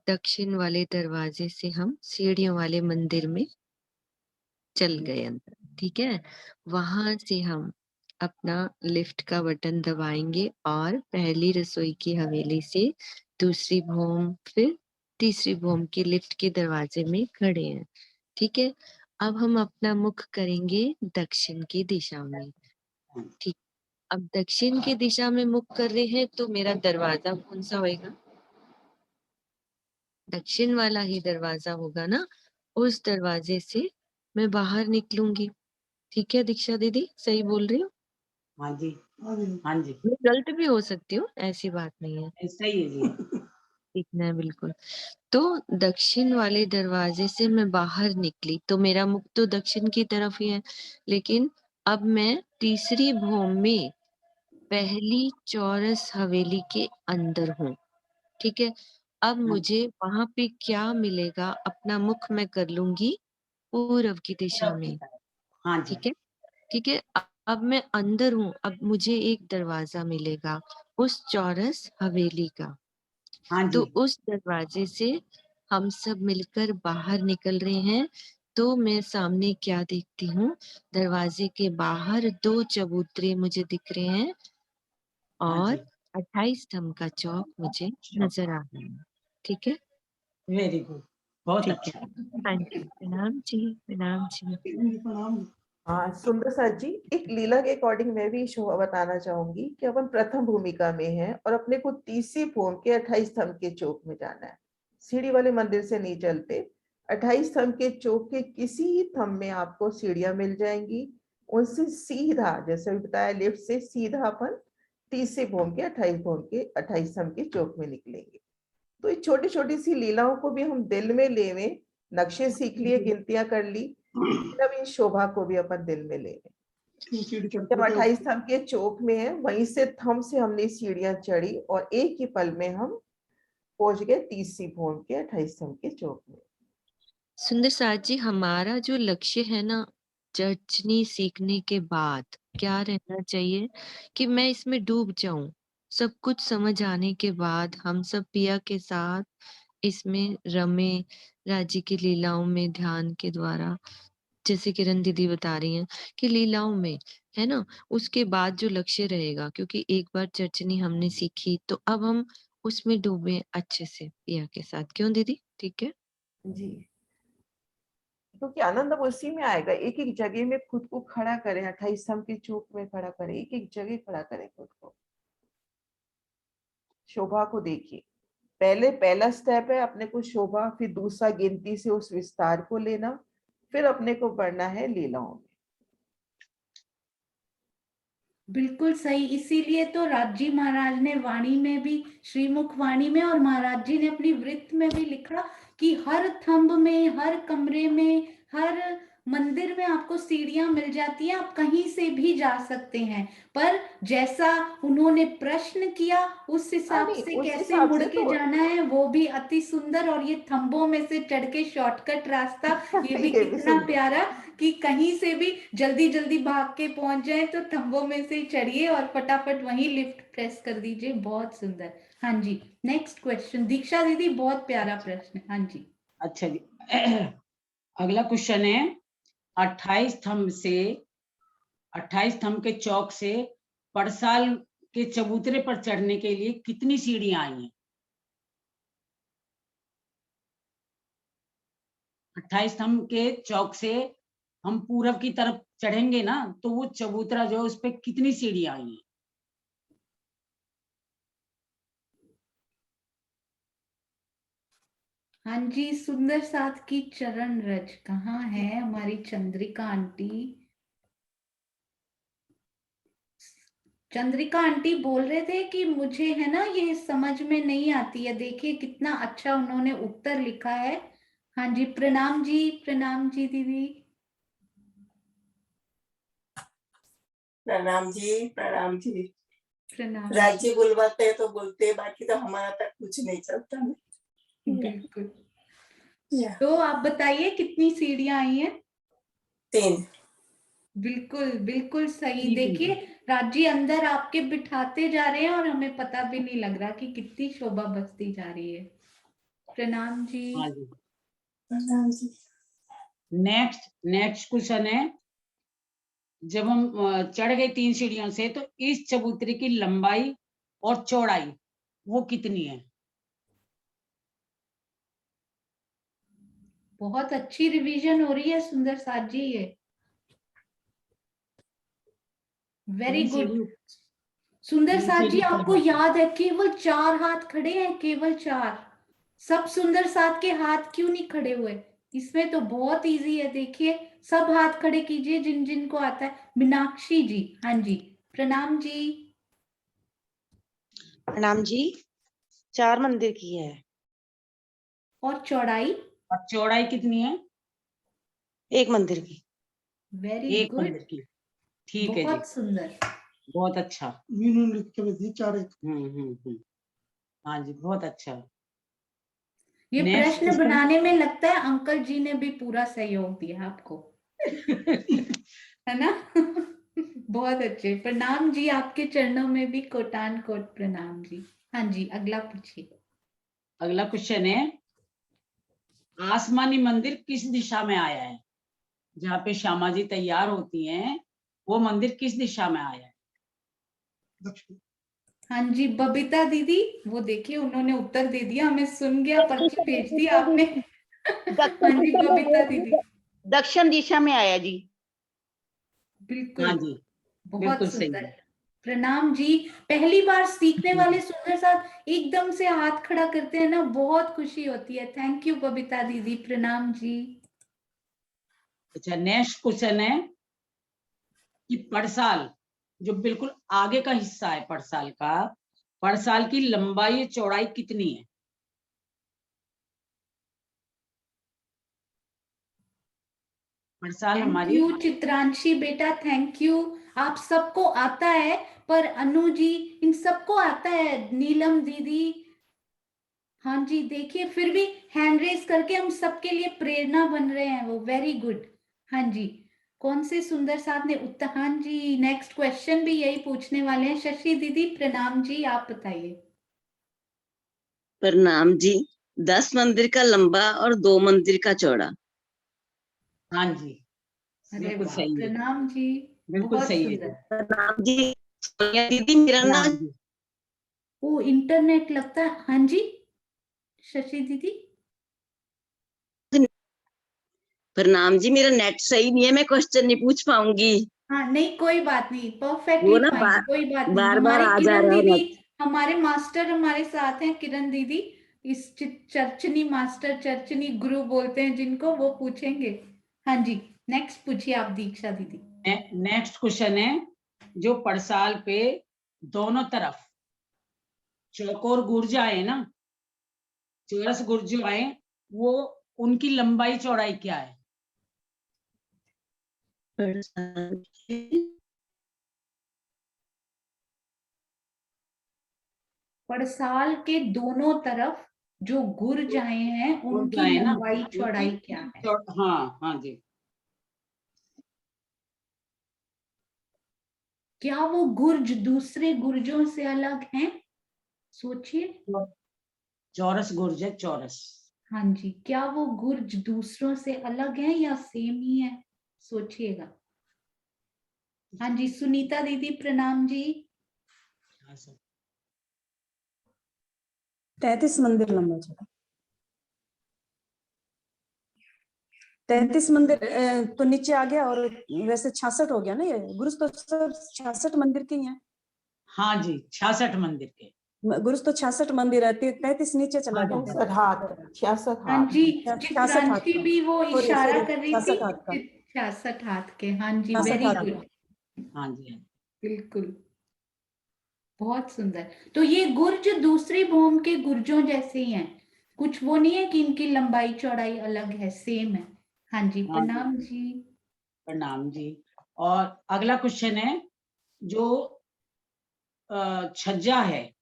दक्षिण वाले दरवाजे से हम सीढ़ियों वाले मंदिर में चल गए अंदर, ठीक है। वहां से हम अपना लिफ्ट का बटन दबाएंगे और पहली रसोई की हवेली से दूसरी भौम, फिर तीसरी भूमि के लिफ्ट के दरवाजे में खड़े हैं। ठीक है, अब हम अपना मुख करेंगे दक्षिण की दिशा में। ठीक, अब दक्षिण की दिशा में मुख कर रहे हैं तो मेरा दरवाजा कौन सा होएगा? दक्षिण वाला ही दरवाजा होगा ना। उस दरवाजे से मैं बाहर निकलूंगी। ठीक है दीक्षा दीदी, सही बोल रही हूँ? हाँ जी, हाँ जी, मैं गलत भी हो सकती हूँ, ऐसी बात नहीं है। सही है जी। ठीक है, बिल्कुल। तो दक्षिण वाले दरवाजे से मैं बाहर निकली तो मेरा मुख तो दक्षिण की तरफ ही है, लेकिन अब मैं तीसरी भूमि में पहली चौरस हवेली के अंदर हूँ। ठीक है, अब मुझे वहां पे क्या मिलेगा? अपना मुख मैं कर लूंगी पूर्व की दिशा में। हाँ जी, ठीक है, ठीक है। अब मैं अंदर हूँ, अब मुझे एक दरवाजा मिलेगा उस चौरस हवेली का। हाँ तो जी, उस दरवाजे से हम सब मिलकर बाहर निकल रहे हैं। तो मैं सामने क्या देखती हूँ? दरवाजे के बाहर 2 चबूतरे मुझे दिख रहे हैं हाँ और जी, 28 स्तंभ का चौक मुझे नजर आ रहा है। ठीक है, वेरी गुड, बहुत ठीक अच्छा। है। हाँ जी, प्रणाम जी, प्रणाम जी। हाँ सुंदर साथ जी, एक लीला के अकॉर्डिंग मैं भी शोभा बताना चाहूंगी कि अपन प्रथम भूमिका में हैं और अपने को तीसरी भूमि के 28 स्तंभ के चौक में जाना है। सीढ़ी वाले मंदिर से नहीं चलते, 28 स्तंभ के चौक के किसी ही स्तंभ में आपको सीढ़ियां मिल जाएंगी। उनसे सीधा, जैसे भी बताया, लिफ्ट से सीधा अपन तीसरी भूमि के 28 स्तंभ के चौक में निकलेंगे। तो ये छोटी छोटी सी लीलाओं को भी हम दिल में लेवे, नक्शे सीख लिए, गिनतियां कर ली, तब इन शोभा को भी अपन दिल में ले लें। जब 28 स्तंभ के चौक में है, वहीं से थंब से हमने सीढ़ियां चढ़ी और एक ही पल में हम पहुंच गए तीसरी भूमि के 28 स्तंभ के चौक में। सुंदर साथ जी, हमारा जो लक्ष्य है ना, चर्चनी सीखने के बाद क्या रहना चाहिए कि मैं इसमें डूब जाऊं। सब कुछ समझ आने के बाद हम सब पिया के साथ इसमें रमे, राज्य की लीलाओं में ध्यान के द्वारा, जैसे किरण दीदी बता रही हैं कि लीलाओं में, है ना, उसके बाद जो लक्ष्य रहेगा, क्योंकि एक बार चर्चनी हमने सीखी तो अब हम उसमें डूबे अच्छे से पिया के साथ। क्यों दीदी? ठीक है जी, क्योंकि आनंद अब उसी में आएगा। एक एक जगह में खुद को खड़ा करें, 28 स्तंभ के चौक में खड़ा करें, एक एक जगह खड़ा करें खुद को, शोभा को देखिए। पहले पहला स्टेप है अपने को शोभा, फिर दूसरा गिनती से उस विस्तार को लेना, फिर अपने को बढ़ना है लीलाओं में। बिल्कुल सही। इसीलिए तो राजी महाराज ने वाणी में भी, श्रीमुख वाणी में, और महाराज जी ने अपनी वृत्त में भी लिखा कि हर थंब में, हर कमरे में, हर मंदिर में आपको सीढ़ियां मिल जाती हैं, आप कहीं से भी जा सकते हैं। पर जैसा उन्होंने प्रश्न किया उस हिसाब नहीं, से उस कैसे हिसाब मुड़ से के तो जाना है वो भी अति सुंदर। और ये थंबों में से चढ़ के शॉर्टकट रास्ता, ये भी ये भी कितना सुंदर। प्यारा कि कहीं से भी जल्दी जल्दी भाग के पहुंच जाए तो थंबों में से चढ़िए और फटाफट वहीं लिफ्ट प्रेस कर दीजिए। बहुत सुंदर। हाँ जी, नेक्स्ट क्वेश्चन दीक्षा दीदी, बहुत प्यारा प्रश्न। हाँ जी, अच्छा जी। अगला क्वेश्चन है, 28 स्तंभ के चौक से पड़साल के चबूतरे पर चढ़ने के लिए कितनी सीढ़ियां आई हैं? 28 स्तंभ के चौक से हम पूरब की तरफ चढ़ेंगे ना, तो वो चबूतरा जो है उस पे कितनी सीढ़ियां आई हैं? हाँ जी, सुंदर साथ की चरण रज कहाँ है हमारी चंद्रिका आंटी? चंद्रिका आंटी बोल रहे थे कि मुझे, है ना, ये समझ में नहीं आती है। देखिए कितना अच्छा उन्होंने उत्तर लिखा है। हाँ जी, प्रणाम जी, प्रणाम जी दीदी। प्रणाम जी, प्रणाम जी। प्रणाम राज्य जी। बुलवाते हैं तो बोलते हैं, बाकी तो हमारा तक कुछ नहीं चलता है। बिल्कुल। तो आप बताइए कितनी सीढ़ियां आई हैं? 3। बिल्कुल बिल्कुल सही। देखिए राजी अंदर आपके बिठाते जा रहे हैं और हमें पता भी नहीं लग रहा कि कितनी शोभा बसती जा रही है। प्रणाम जी। हाँ जी। प्रणाम जी। नेक्स्ट क्वेश्चन है, जब हम चढ़ गए 3 सीढ़ियों से, तो इस चबूतरे की लंबाई और चौड़ाई वो कितनी है? बहुत अच्छी रिवीजन हो रही है सुंदर साथ जी, ये वेरी तीन गुड। सीढ़ी सुंदर तीन साथ जी, सीढ़ी ऊपर आपको जाते हैं। याद है केवल 4 हाथ खड़े हैं, केवल 4। सब सुंदर साथ के हाथ क्यों नहीं खड़े हुए? इसमें तो बहुत इजी है, देखिए सब हाथ खड़े कीजिए जिन जिन को आता है। मीनाक्षी जी, हाँ जी, प्रणाम जी। प्रणाम जी। 4 मंदिर की है। और चौड़ाई? और चौड़ाई कितनी है? 1 मंदिर की। वेरी एक गुड, मंदिर की, ठीक है जी, बहुत सुंदर। बहुत अच्छा। हाँ जी, बहुत अच्छा। ये नेक्स्ट प्रश्न बनाने में लगता है अंकल जी ने भी पूरा सहयोग दिया आपको, है ना? बहुत अच्छे, प्रणाम जी, आपके चरणों में भी कोटान कोट प्रणाम जी। हाँ जी, अगला पूछिए। अगला क्वेश्चन है, आसमानी मंदिर किस दिशा में आया है? जहाँ पे श्यामा जी तैयार होती हैं, वो मंदिर किस दिशा में आया है? हाँ जी, बबीता दीदी, वो देखिए उन्होंने उत्तर दे दिया, हमें सुन गया, पर्ची भेज दी आपने। हाँ जी, बबीता दीदी, दक्षिण दिशा में आया जी। बिल्कुल, हाँ जी, बहुत बिल्कुल सही सुंदर। है। प्रणाम जी। पहली बार सीखने वाले सुंदर साथ एकदम से हाथ खड़ा करते हैं ना, बहुत खुशी होती है। थैंक यू बबीता दीदी, प्रणाम जी। अच्छा, नेक्स्ट क्वेश्चन है कि पड़साल, जो बिल्कुल आगे का हिस्सा है पड़साल का, पड़साल की लंबाई चौड़ाई कितनी है? पड़साल थैंक हमारी, यू चित्रांशी बेटा, थैंक यू। आप सबको आता है, पर अनु जी, इन सबको आता है, नीलम दीदी। हाँ जी, देखिए फिर भी हैंड रेस करके हम सबके लिए प्रेरणा बन रहे हैं वो, वेरी गुड। हाँ जी, कौन से सुंदर साथ ने उत्तर? हाँ जी, नेक्स्ट क्वेश्चन भी यही पूछने वाले हैं। शशि दीदी, प्रणाम जी, आप बताइए। प्रणाम जी। 10 मंदिर का लंबा और 2 मंदिर का चौड़ा। हाँ जी, अरे बिल्कुल वाह, सही है, प्रणाम जी, बिल्कुल बहुत सही है जी। सुंदर। प्रणाम जी। सोनिया दीदी, मेरा प्रणाम नाम। जी। वो इंटरनेट लगता है। हाँ जी, शशि दीदी, प्रणाम जी, मेरा नेट सही नहीं है, मैं क्वेश्चन नहीं पूछ पाऊंगी। हाँ नहीं, कोई बात नहीं, वो परफेक्टली ना फाइन, कोई बात नहीं। बार बार हमारी आ जा किरण रहा है दीदी, नेट। हमारे मास्टर हमारे साथ हैं, किरण दीदी, इस चर्चनी मास्टर, चर्चनी गुरु बोलते हैं जिनको, वो पूछेंगे। हाँ जी, नेक्स्ट पूछिए आप दीक्षा दीदी। नेक्स्ट क्वेश्चन है, जो पड़साल पे दोनों तरफ चौकोर गुर्जा है ना, चौरस गुर्जो है, वो उनकी लंबाई चौड़ाई क्या है? पड़साल के दोनों तरफ जो गुर्ज आए हैं, गुर्जा उनकी है ना, लंबाई चौड़ाई उनकी क्या है? हाँ हाँ जी। क्या वो गुर्ज दूसरे गुर्जों से अलग हैं? सोचिए। चौरस गुर्ज है, चौरस। हाँ जी, क्या वो गुर्ज दूसरों से अलग है या सेम ही है? सोचिएगा। हाँ जी, सुनीता दीदी, प्रणाम जी। 33 मंदिर लंबा चौड़ा। 33 मंदिर तो नीचे आ गया, और वैसे 66 हो गया ना, ये गुरुज तो सब 66 मंदिर के ही हैं। हाँ जी, 66 मंदिर के। गुरुज तो 66 मंदिर है, 33 नीचे चला गया। 66 हाथ, 66 हाँ हाथ। जी, 66 हाथ चित्रांशी का, भी वो सॉरी इशारा सॉरी, कर रही 66 हाथ का, थी, 66 हाथ के। हाँ जी, 66 वेरी हाथ गुड, का। हाँ जी, बिल्कुल, बहुत सुंदर। तो ये गुर्ज दूसरी भौम के गुर्जों जैसे ही हैं, कुछ वो नहीं है कि इनकी लंबाई चौड़ाई अलग है, सेम है। हाँ जी, हाँ जी, प्रणाम जी। प्रणाम जी। और अगला क्वेश्चन है, जो छज्जा है,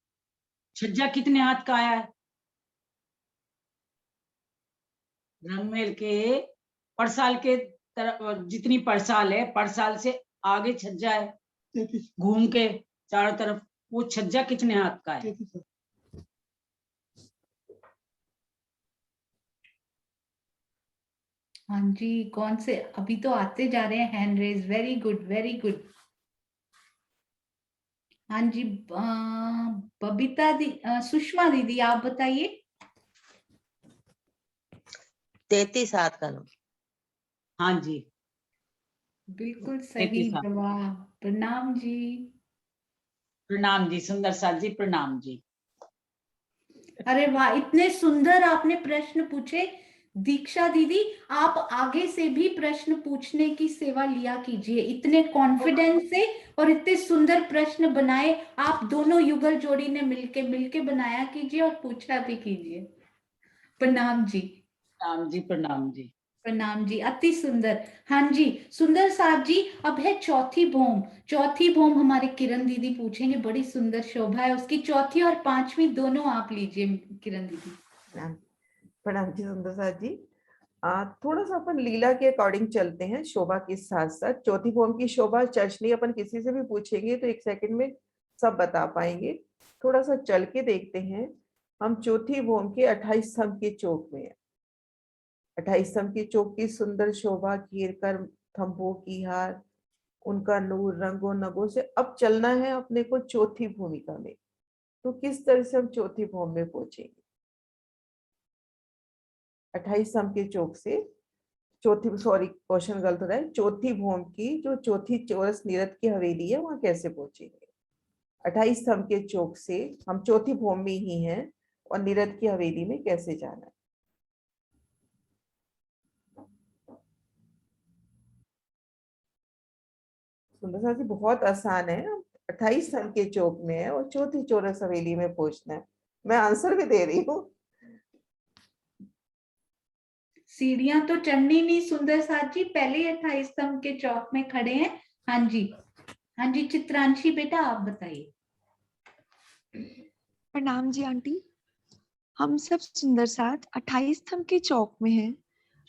छज्जा कितने हाथ का आया है? रंगमेल के पड़साल के तरफ, जितनी पड़साल है, पड़साल से आगे छज्जा है घूम के चारों तरफ, वो छज्जा कितने हाथ का है? हाँ जी, कौन से, अभी तो आते जा रहे हैं hand raise, very good, very good. हाँ जी, बबीता दी, सुषमा दीदी, आप बताइए। 33 हाथ का नंबर। हाँ जी, बिल्कुल सही 33 हाथ। जवाब। प्रणाम जी। प्रणाम जी सुंदर साथ जी, प्रणाम जी। अरे वाह, इतने सुंदर आपने प्रश्न पूछे। दीक्षा दीदी, आप आगे से भी प्रश्न पूछने की सेवा लिया कीजिए। इतने कॉन्फिडेंस से और इतने सुंदर प्रश्न बनाए। आप दोनों युगल जोड़ी ने मिलके मिलके बनाया कीजिए और पूछा भी कीजिए। प्रणाम जी। प्रणाम जी, प्रणाम जी। प्रणाम जी, अति सुंदर। हाँ जी, सुंदर साहब जी, अब है चौथी भौम। चौथी भौम हमारे किरण दीदी पूछेंगे। बड़ी सुंदर शोभा है उसकी। चौथी और पांचवी दोनों आप लीजिए किरण दीदी। प्रणाम जी सुंदर साथ जी। थोड़ा सा अपन लीला के अकॉर्डिंग चलते हैं शोभा के साथ साथ। चौथी भौम की शोभा चर्चनी अपन किसी से भी पूछेंगे तो 1 सेकंड में सब बता पाएंगे। थोड़ा सा चल के देखते हैं। हम चौथी भौम के 28 स्तंभ के चौक में है। 28 स्तंभ की चौक की सुंदर शोभा घेर कर थंभों की हार, उनका नूर रंगों नगों से अब चलना है अपने को चौथी भूमिका में। तो किस तरह से हम चौथी भौम में पहुंचेंगे? 28 स्तंभ के चौक से चौथी, सॉरी क्वेश्चन गलत हो रहा है। चौथी भौम की जो चौथी चौरस निरत की हवेली है वहां कैसे पहुंचेंगे? 28 स्तंभ के चौक से हम चौथी भौम में ही हैं और निरत की हवेली में कैसे जाना है? सुंदर साथ जी, बहुत आसान है। 28 स्तंभ के चौक में है और चौथी चौरस हवेली में पहुंचना है। मैं आंसर भी दे रही हूँ। सीढ़ियां तो चढ़नी नहीं सुंदर साथ जी, पहले ही 28 स्तंभ के चौक में खड़े हैं। हाँ जी, हाँ जी, चित्रांशी बेटा आप बताइए। प्रणाम जी आंटी। हम सब सुंदर साथ 28 स्तंभ के चौक में हैं।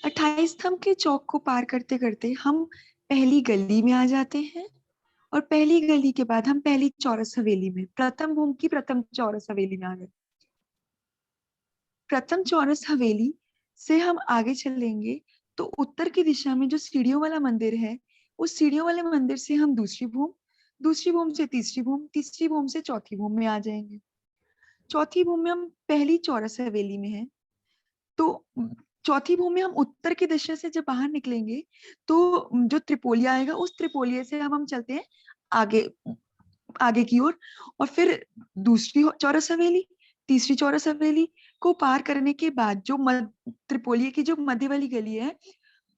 28 स्तंभ के चौक को पार करते करते हम पहली गली में आ जाते हैं और पहली गली के बाद हम पहली चौरस हवेली में, प्रथम भूमि की प्रथम चौरस हवेली में आ गए। प्रथम चौरस हवेली से हम आगे चलेंगे तो उत्तर की दिशा में जो सीढ़ियों वाला मंदिर है, उस सीढ़ियों वाले मंदिर से हम दूसरी भूमि से तीसरी भूमि से चौथी भूमि में आ जाएंगे। चौथी भूमि में हम पहली चौरस हवेली में हैं। तो चौथी भूमि में हम उत्तर की दिशा से जब बाहर निकलेंगे तो जो त्रिपोलिया आएगा, उस त्रिपोलिया से हम चलते हैं आगे की ओर और फिर दूसरी चौरस हवेली, तीसरी चौरस हवेली को पार करने के बाद जो त्रिपोलिया की जो मध्य वाली गली है,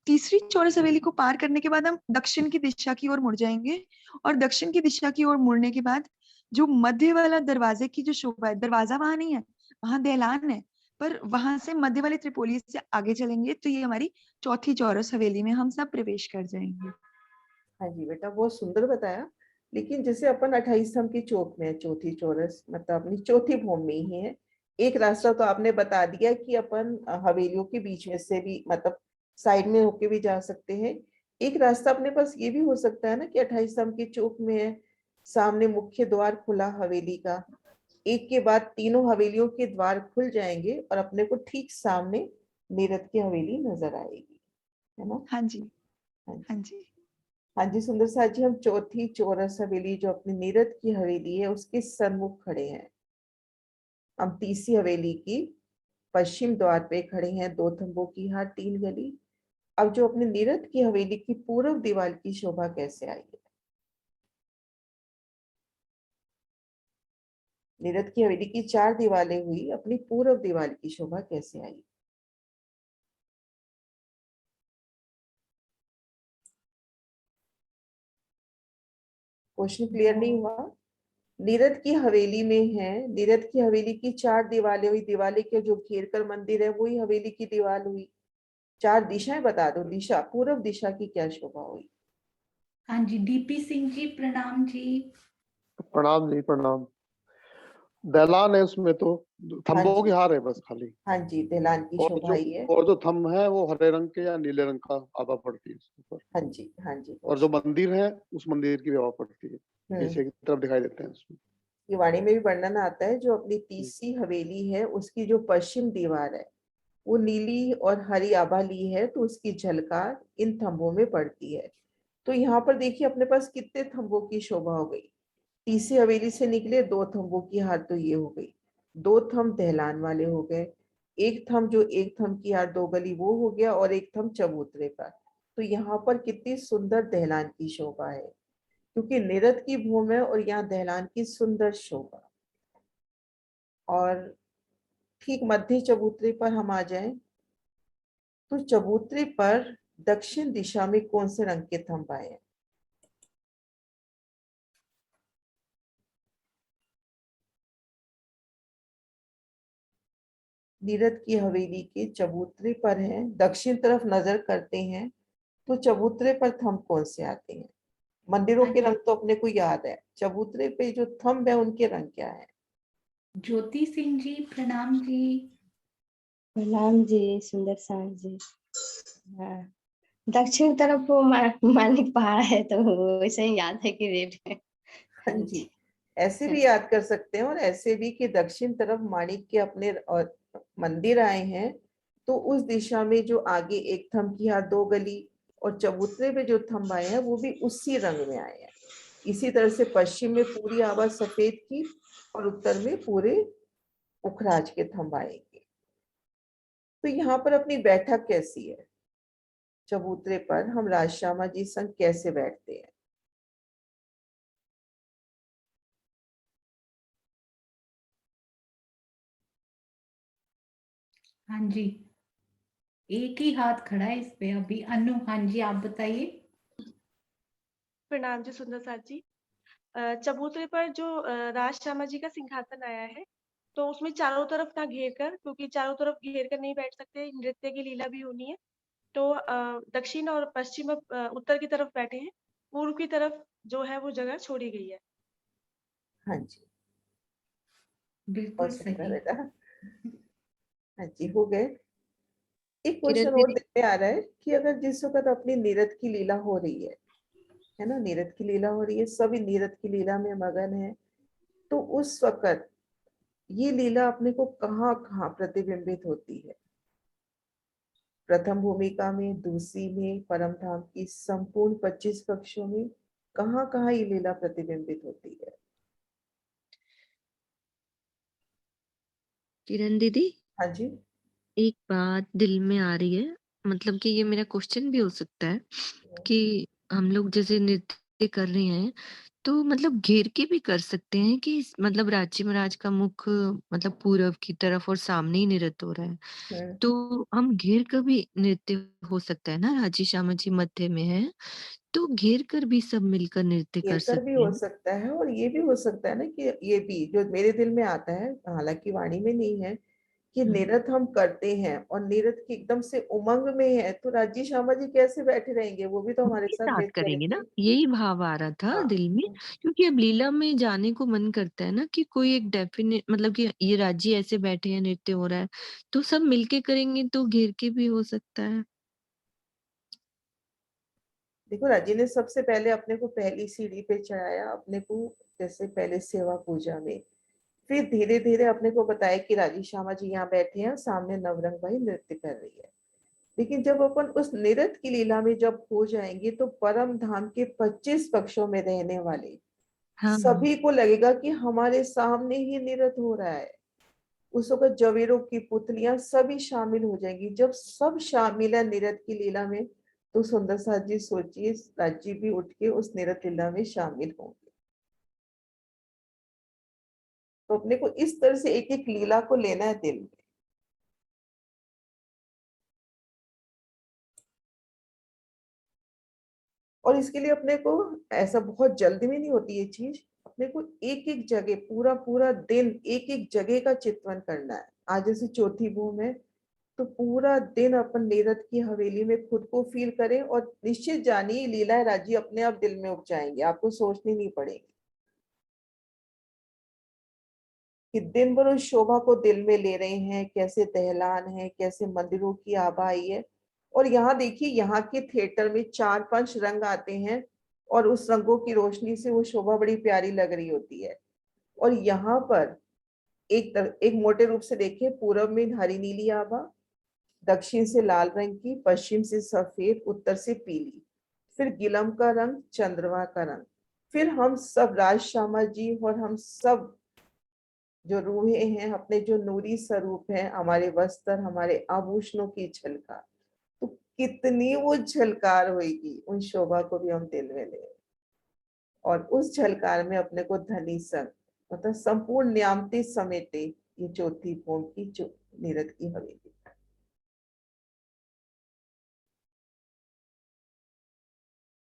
तीसरी चौरस हवेली को पार करने के बाद हम दक्षिण की दिशा की ओर मुड़ जाएंगे और दक्षिण की दिशा की ओर मुड़ने के बाद जो मध्य वाला दरवाजे की जो शोभा है, दरवाजा वहां नहीं है, वहां दहलान है, पर वहां से मध्य वाले त्रिपोली से आगे चलेंगे तो ये हमारी चौथी चौरस हवेली में हम सब प्रवेश कर जाएंगे। हाँ जी बेटा, बहुत सुंदर बताया। लेकिन जैसे अपन 28 स्तंभ के चौक में है, चौथी चौरस मतलब अपनी चौथी भूमि में ही है। एक रास्ता तो आपने बता दिया कि अपन हवेलियों के बीच में से भी मतलब साइड में होके भी जा सकते हैं। एक रास्ता अपने पास ये भी हो सकता है ना कि 28 स्तंभ के चौक में है, सामने मुख्य द्वार खुला हवेली का, एक के बाद तीनों हवेलियों के द्वार खुल जाएंगे और अपने को ठीक सामने नीरद की हवेली नजर आएगी, है ना? हाँ जी, हाँ जी। हाँ जी सुंदर साथ जी, हम चौथी चौरस हवेली जो अपनी नीरद की हवेली है उसके सन्मुख खड़े हैं। हम तीसरी हवेली की पश्चिम द्वार पे खड़े हैं, 2 थंबों की हार 3 गली। अब जो अपनी नीरद की हवेली की पूर्व दीवार की शोभा कैसे आई है? नीरद की हवेली की 4 दीवारें हुई, अपनी पूर्व दीवार की शोभा कैसे आई? क्वेश्चन क्लियर नहीं हुआ? नीरद की हवेली में है, नीरद की हवेली की 4 दीवारें हुई, दीवारें के जो घेर कर मंदिर है वही हवेली की दीवार हुई। 4 दिशाएं बता दो, दिशा पूर्व दिशा की क्या शोभा हुई? हाँ जी, डीपी सिंह जी प्रणाम जी। प्रणाम जी, प्रणाम। दहलान है उसमें तो थंबों की हार है बस खाली। हाँ जी, दहलान की शोभा ही है। और जो थंब है वो हरे रंग के या नीले रंग का आभा पड़ती है उसके ऊपर। हाँ जी, हाँ जी। और जो मंदिर है उस मंदिर की आभा पड़ती है, पीछे की तरफ दिखाई देते हैं उसमें। ये वाणी में भी वर्णन आता है, जो अपनी तीसरी हवेली है उसकी जो पश्चिम दीवार है वो नीली और हरी आभा ली है, तो उसकी झलकार इन थंबों में पड़ती है। तो यहाँ पर देखिए अपने पास कितने थंबों की शोभा हो गई। तीसरी हवेली से निकले 2 थंबों की हार तो ये हो गई, 2 थंब दहलान वाले हो गए, एक थंब जो एक थंब की यार 2 गली वो हो गया, और एक थंब चबूतरे पर। तो यहाँ पर कितनी सुंदर दहलान की शोभा है, क्योंकि निरत की भूमि है और यहाँ दहलान की सुंदर शोभा। और ठीक मध्य चबूतरे पर हम आ जाएं, तो चबूतरे पर दक्षिण दिशा में कौन से रंग के थंब आए हैं? नीरद की हवेली के चबूतरे पर है, दक्षिण तरफ नजर करते हैं तो चबूतरे पर थंब कौन से आते हैं? मंदिरों के रंग तो अपने को याद है, चबूतरे पे जो थंब है उनके रंग क्या है? ज्योति सिंह जी प्रणाम जी। प्रणाम जी सुंदर सार जी। हाँ, दक्षिण तरफ वो मानिक पहाड़ है तो वैसे ही याद है कि रेड है। हाँ जी, ऐसे भी याद कर सकते हैं और ऐसे भी कि दक्षिण तरफ माणिक के अपने और मंदिर आए हैं, तो उस दिशा में जो आगे एक थंब की यहाँ 2 गली और चबूतरे पे जो थंब आए हैं वो भी उसी रंग में आए हैं। इसी तरह से पश्चिम में पूरी आभा सफेद की और उत्तर में पूरे पुखराज के थंब आएंगे। तो यहाँ पर अपनी बैठक कैसी है? चबूतरे पर हम राजश्यामा जी संग कैसे बैठते हैं? हाँ जी, एक ही हाथ खड़ा है इस पे अभी। अनु, हाँ जी आप बताइए। प्रणाम जी सुंदर साथ जी। चबूतरे पर जो राज श्यामा जी का सिंहासन आया है, तो उसमें चारों तरफ ना घेर कर, क्योंकि चारों तरफ घेर कर नहीं बैठ सकते, नृत्य की लीला भी होनी है, तो दक्षिण और पश्चिम उत्तर की तरफ बैठे हैं, पूर्व की तरफ जो है वो जगह छोड़ी गई है। हाँ जी, बिल्कुल बहुत सुंदर सही। बेटा। हाँ जी, हो गए। एक किरण क्वेश्चन और दीदी, दिल में आ रहा है कि अगर जिस वक्त अपनी नीरद की लीला हो रही है ना, नीरद की लीला हो रही है, सभी नीरद की लीला में मगन है, तो उस वक्त ये लीला अपने को कहाँ कहाँ प्रतिबिंबित होती है? प्रथम भूमिका में, दूसरी में, परम धाम की संपूर्ण 25 कक्षों में, कहाँ कहाँ ये लीला प्रतिबिंबित होती है? किरण दीदी, हाँ जी, एक बात दिल में आ रही है, मतलब कि ये मेरा क्वेश्चन भी हो सकता है कि हम लोग जैसे नृत्य कर रहे हैं, तो मतलब घेर के भी कर सकते हैं कि मतलब राजी महाराज का मुख मतलब पूरब की तरफ और सामने ही नृत्य हो रहा है, तो हम घेर कर भी नृत्य हो सकता है ना? राजी श्यामा जी मध्य में है, तो घेर कर भी सब मिलकर नृत्य कर घेर कर भी सकते हो हैं। सकता है, और ये भी हो सकता है ना कि ये भी जो मेरे दिल में आता है, हालांकि वाणी में नहीं है, कि नृत्य हम करते हैं और नृत्य की एकदम से उमंग में है, तो राजी श्यामा जी कैसे बैठे रहेंगे? वो भी तो हमारे उनके साथ साथ नृत्य करेंगे ना, करेंगे। यही भाव आ रहा था हाँ, दिल में, क्योंकि अब लीला में जाने को मन करता है ना कि कोई एक डेफिनेट मतलब कि ये राजी ऐसे बैठे हैं, नृत्य हो रहा है, तो सब मिलके करेंगे तो घेर के भी हो सकता है। देखो राजी ने सबसे पहले अपने को पहली सीढ़ी पे चढ़ाया अपने को, जैसे पहले सेवा पूजा में, फिर धीरे धीरे अपने को बताया कि राजी श्यामा जी यहाँ बैठे हैं, सामने नवरंग भाई नृत्य कर रही है। लेकिन जब अपन उस नृत्य की लीला में जब हो जाएंगे, तो परम धाम के 25 पक्षों में रहने वाले हाँ, सभी को लगेगा कि हमारे सामने ही नृत्य हो रहा है। उस वक्त जवेरों की पुतलियां सभी शामिल हो जाएंगी। जब सब शामिल है नृत्य की लीला में, तो सुंदर साथ जी सोचिए, राजी भी उठ के उस नृत्य लीला में शामिल होंगे। तो अपने को इस तरह से एक एक लीला को लेना है दिल में। और इसके लिए अपने को ऐसा बहुत जल्दी में नहीं होती ये चीज, अपने को एक एक जगह पूरा पूरा दिन एक एक जगह का चित्रण करना है। आज जैसे चौथी भूमि है, तो पूरा दिन अपन नीरद की हवेली में खुद को फील करें, और निश्चित जानिए लीला राजी अपने आप दिल में उठ जाएंगे, आपको सोचनी नहीं पड़ेगी। कि दिन भर उस शोभा को दिल में ले रहे हैं, कैसे दहलान है, कैसे मंदिरों की आभा आई है। और यहाँ देखिए, यहाँ के थिएटर में 4-5 रंग आते हैं, और उस रंगों की रोशनी से वो शोभा बड़ी प्यारी लग रही होती है। और यहाँ पर एक मोटे रूप से देखिए, पूरब में हरी नीली आभा, दक्षिण से लाल रंग की, पश्चिम से सफेद, उत्तर से पीली, फिर गिलम का रंग, चंद्रमा का रंग, फिर हम सब राज श्यामा जी और हम सब जो रूहें हैं, अपने जो नूरी स्वरूप है, हमारे वस्त्र, हमारे आभूषणों की झलकार, तो कितनी वो झलकार होगी, उन शोभा को भी हम दिल में ले, और उस झलकार में अपने को धनी संग मतलब संपूर्ण न्यामती समेटे ये चौथी भूम की जो नीरद की हवेली।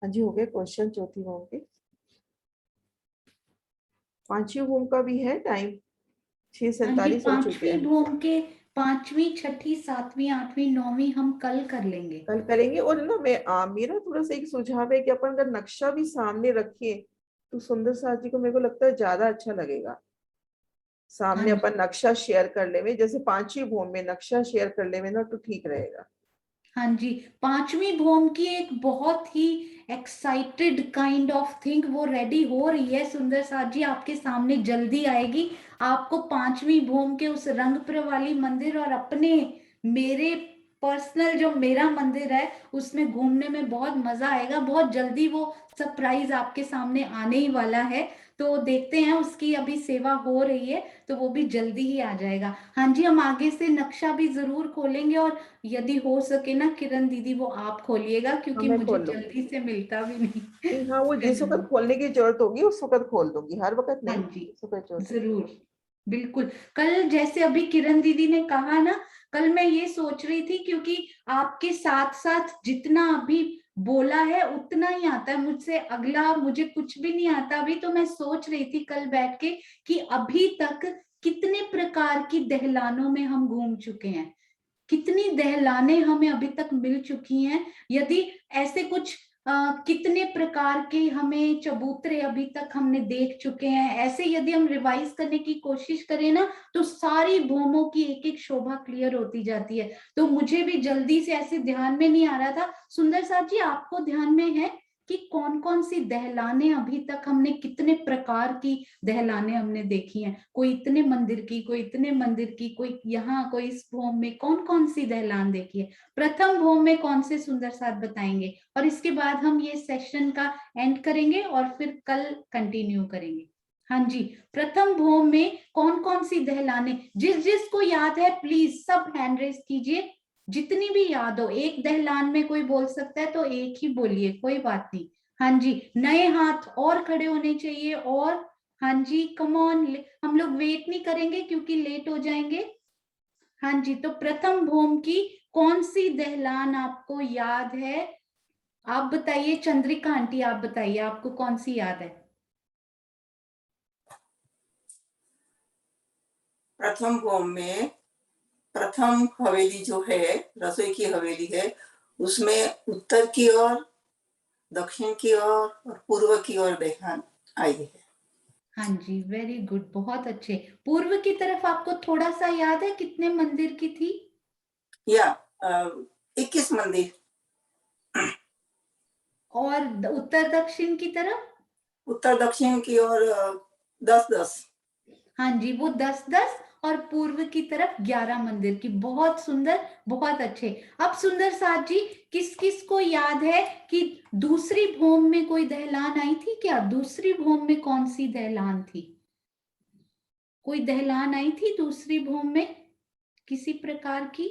हाँ जी, हो गए क्वेश्चन चौथी भूम के। पांचवी भूम का भी है टाइम, 6:47 हो चुके पांचवी हैं। भूम के 5वीं, 6ठी, 7वीं, 8वीं, 9वीं हम कल कर लेंगे। कल करेंगे। और ना मेरा थोड़ा सा एक सुझाव है कि अपन अगर नक्शा भी सामने रखिए तो सुंदर साथ जी को मेरे को लगता है ज्यादा अच्छा लगेगा। सामने अपन नक्शा शेयर कर ले, जैसे पांचवी भूम में नक्शा शेयर कर ले ना तो ठीक रहेगा। हाँ जी, 5वीं भूम की एक बहुत ही एक्साइटेड काइंड ऑफ थिंग वो रेडी हो रही है सुंदर साथ जी, आपके सामने जल्दी आएगी। आपको 5वीं भूम के उस रंगपुर वाली मंदिर और अपने मेरे पर्सनल जो मेरा मंदिर है उसमें घूमने में बहुत मजा आएगा। बहुत जल्दी वो सरप्राइज आपके सामने आने ही वाला है, तो देखते हैं, उसकी अभी सेवा हो रही है तो वो भी जल्दी ही आ जाएगा। हाँ जी, हम आगे से नक्शा भी जरूर खोलेंगे, और यदि हो सके ना किरण दीदी वो आप खोलिएगा, क्योंकि मैं मुझे खोल लूंगी। जल्दी से मिलता भी नहीं। हाँ, वो जिस वक्त खोलने की जरूरत होगी उस वक्त खोल दूंगी, हर वक्त नहीं। हाँ जी, जिस वक्त जरूरत होगी। जरूर, बिल्कुल। कल जैसे अभी किरण दीदी ने कहा ना, कल मैं ये सोच रही थी, क्योंकि आपके साथ साथ जितना अभी बोला है उतना ही आता है मुझसे, अगला मुझे कुछ भी नहीं आता अभी। तो मैं सोच रही थी कल बैठ के कि अभी तक कितने प्रकार की दहलानों में हम घूम चुके हैं, कितनी दहलाने हमें अभी तक मिल चुकी हैं। यदि ऐसे कुछ कितने प्रकार के हमें चबूतरे अभी तक हमने देख चुके हैं, ऐसे यदि हम रिवाइज करने की कोशिश करें ना तो सारी भूमों की एक एक शोभा क्लियर होती जाती है। तो मुझे भी जल्दी से ऐसे ध्यान में नहीं आ रहा था। सुंदर साथ जी, आपको ध्यान में है कि कौन कौन सी दहलाने अभी तक हमने, कितने प्रकार की दहलाने हमने देखी हैं? कोई इतने मंदिर की, कोई इतने मंदिर की, कोई यहाँ, कोई इस भूम में, कौन कौन सी दहलान देखी है? प्रथम भूम में कौन से सुंदर साथ बताएंगे, और इसके बाद हम ये सेशन का एंड करेंगे और फिर कल कंटिन्यू करेंगे। हाँ जी, प्रथम भूम में कौन कौन सी दहलाने, जिस जिसको याद है प्लीज सब हैंड रेज कीजिए, जितनी भी याद हो। एक दहलान में कोई बोल सकता है तो एक ही बोलिए, कोई बात नहीं। हाँ जी, नए हाथ और खड़े होने चाहिए। और हाँ जी, कम ऑन, हम लोग वेट नहीं करेंगे क्योंकि लेट हो जाएंगे। हाँ जी, तो प्रथम भूम की कौन सी दहलान आपको याद है? आप बताइए, चंद्रिका आंटी आप बताइए, आपको कौन सी याद है? प्रथम भूम में प्रथम हवेली जो है, रसोई की हवेली है, उसमें उत्तर की ओर, दक्षिण की ओर और पूर्व की ओर दहलान आई है। हाँ जी, वेरी गुड, बहुत अच्छे। पूर्व की तरफ आपको थोड़ा सा याद है कितने मंदिर की थी? या 21 मंदिर। और उत्तर दक्षिण की तरफ? उत्तर दक्षिण की ओर 10-10। हाँ जी, वो 10-10, और पूर्व की तरफ 11 मंदिर की। बहुत सुंदर, बहुत अच्छे। अब सुंदर साथ जी, किस किस को याद है कि दूसरी भूम में कोई दहलान आई थी क्या? दूसरी भूम में कौन सी दहलान थी? कोई दहलान आई थी दूसरी भूम में किसी प्रकार की?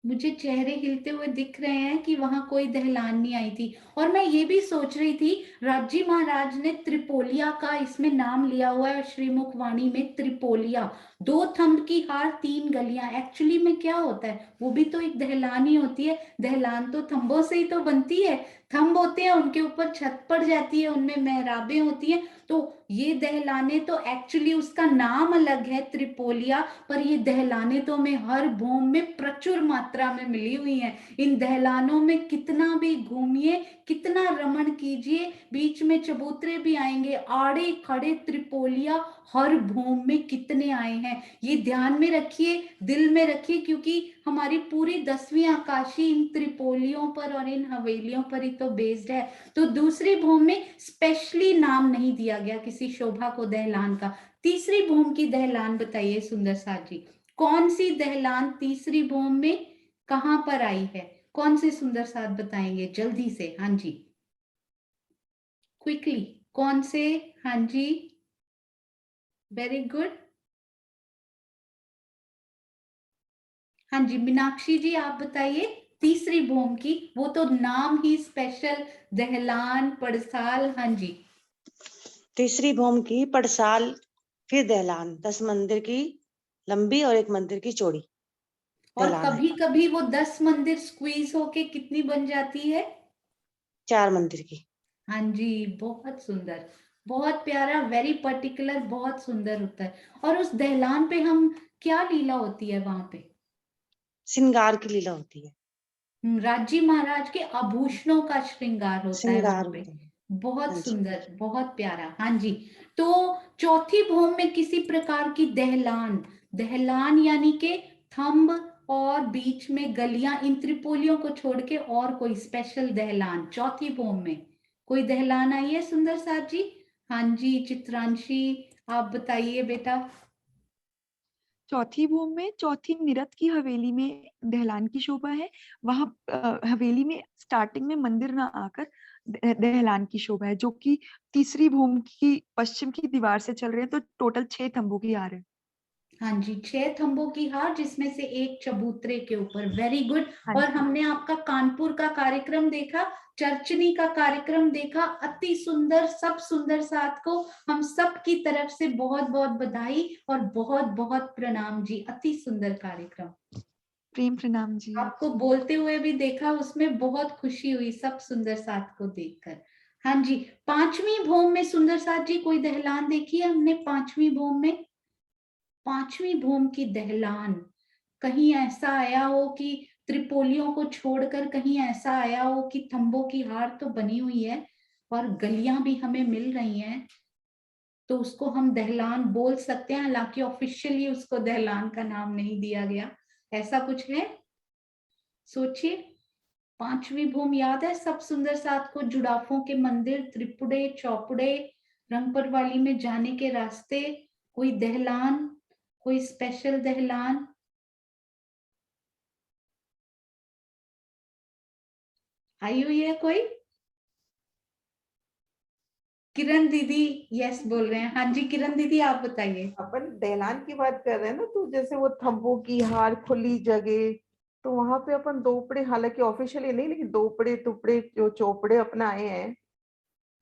मुझे चेहरे हिलते हुए दिख रहे हैं कि वहां कोई दहलान नहीं आई थी। और मैं ये भी सोच रही थी, राजी महाराज ने त्रिपोलिया का इसमें नाम लिया हुआ है श्रीमुख वाणी में, त्रिपोलिया, 2 थंब की हार 3 गलियां। एक्चुअली में क्या होता है, वो भी तो एक दहलान ही होती है। दहलान तो थंबों से ही तो बनती है, थंब होते हैं, उनके ऊपर छत पड़ जाती है, उनमें मेहराबें होती हैं। तो ये दहलाने तो एक्चुअली उसका नाम अलग है त्रिपोलिया, पर ये दहलाने तो हमें हर भूम में प्रचुर मात्रा में मिली हुई हैं। इन दहलानों में कितना भी घूमिए, कितना रमण कीजिए, बीच में चबूतरे भी आएंगे, आड़े खड़े त्रिपोलिया हर भूम में कितने आए हैं। ये ध्यान में रखिए, दिल में रखिए, क्योंकि हमारी पूरी 10वीं आकाशी इन त्रिपोलियों पर और इन हवेलियों पर ही तो बेस्ड है। तो दूसरी भूम में स्पेशली नाम नहीं दिया गया किसी शोभा को दहलान का। तीसरी भूम की दहलान बताइए सुंदर साथ जी, कौन सी दहलान तीसरी भूम में कहां पर आई है? कौन से सुंदर साथ बताएंगे जल्दी से? हाँ जी, क्विकली, कौन से? हाँ जी, वेरी गुड। हाँ जी मीनाक्षी जी आप बताइए तीसरी भूम की, वो तो नाम ही स्पेशल, दहलान पड़साल। हाँ जी तीसरी भूम की पड़साल फिर दहलान, 10 मंदिर की लंबी और 1 मंदिर की चौड़ी और दहलान है। कभी कभी वो 10 मंदिर स्क्वीज होके कितनी बन जाती है? 4 मंदिर की। हाँ जी बहुत सुंदर, बहुत प्यारा, वेरी पर्टिकुलर, बहुत सुंदर होता है। और उस दहलान पे हम क्या लीला होती है वहां पे? श्रृंगार की लीला होती है। राजी महाराज के आभूषणों का श्रृंगार होता है श्रृंगार वहां पे। होता है। बहुत हाँ जी। सुंदर, बहुत प्यारा। हाँ जी तो चौथी भूम में किसी प्रकार की दहलान, दहलान यानी के थंब और बीच में गलियां, इन त्रिपोलियों को छोड़ के और कोई स्पेशल दहलान चौथी भूम में कोई दहलान आई है सुंदर साथ जी? हाँ जी चित्रांशी आप बताइए बेटा। चौथी भूम में चौथी निरत की हवेली में दहलान की शोभा है। वहां हवेली में स्टार्टिंग में मंदिर ना आकर दहलान की शोभा है, जो कि तीसरी भूम की पश्चिम की दीवार से चल रहे हैं, तो टोटल 6 तंबू की हार है। हाँ जी 6 थंबों की हार जिसमें से एक चबूतरे के ऊपर। Very good. हाँ और जी। हमने आपका कानपुर का कार्यक्रम देखा, चर्चनी का कार्यक्रम देखा, अति सुंदर, सब सुंदर साथ को हम सब की तरफ से बहुत बहुत बधाई और बहुत बहुत प्रणाम जी। अति सुंदर कार्यक्रम, प्रेम प्रणाम जी। आपको बोलते हुए भी देखा, उसमें बहुत खुशी हुई सब सुंदर साथ को देखकर। हाँ जी पांचवी भूम में सुंदर साथ जी कोई दहलान देखी है हमने पांचवी भूम में? पांचवी भूम की दहलान कहीं ऐसा आया हो कि त्रिपोलियों को छोड़कर कहीं ऐसा आया हो कि थंबों की हार तो बनी हुई है और गलियां भी हमें मिल रही हैं, तो उसको हम दहलान बोल सकते हैं। हालांकि ऑफिशियली उसको दहलान का नाम नहीं दिया गया, ऐसा कुछ है? सोचिए। पांचवी भूम याद है सब सुंदर साथ को? जुड़ाफों के मंदिर, त्रिपुड़े, चौपड़े, रंगपुर वाली में जाने के रास्ते, कोई दहलान, कोई स्पेशल दहलान? आई हुई है कोई? किरण दीदी यस बोल रहे हैं। हाँ जी किरण दीदी आप बताइए। अपन दहलान की बात कर रहे हैं ना, तो जैसे वो थंबों की हार, खुली जगह, तो वहां पे अपन दोपड़े, हालांकि ऑफिशियली नहीं, लेकिन दोपड़े टुपड़े जो चौपड़े अपना आए हैं,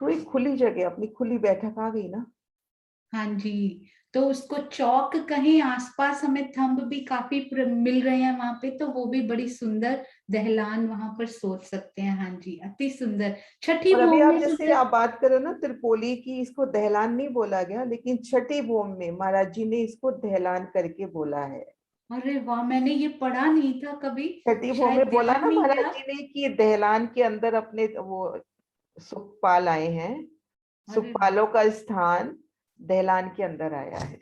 तो एक खुली जगह, अपनी खुली बैठक आ गई ना। हाँ जी तो उसको चौक कहीं आसपास हमें थंब भी काफी मिल रहे हैं वहां पे, तो वो भी बड़ी सुंदर दहलान वहां पर सोच सकते हैं। हाँ जी अति सुंदर। छठी और अभी भूम आप में जैसे सुंदर, आप बात करो ना त्रिपोली की, इसको दहलान नहीं बोला गया, लेकिन छठी भूम में महाराज जी ने इसको दहलान करके बोला है। अरे वाह मैंने ये पढ़ा नहीं था कभी, छठी भूम शायद में बोला ध्यान ना नहीं महाराज गया। जी ने कि दहलान के अंदर अपने वो सुखपाल आए हैं, अरे वाह सुखपालों का स्थान दहलान के अंदर आया है।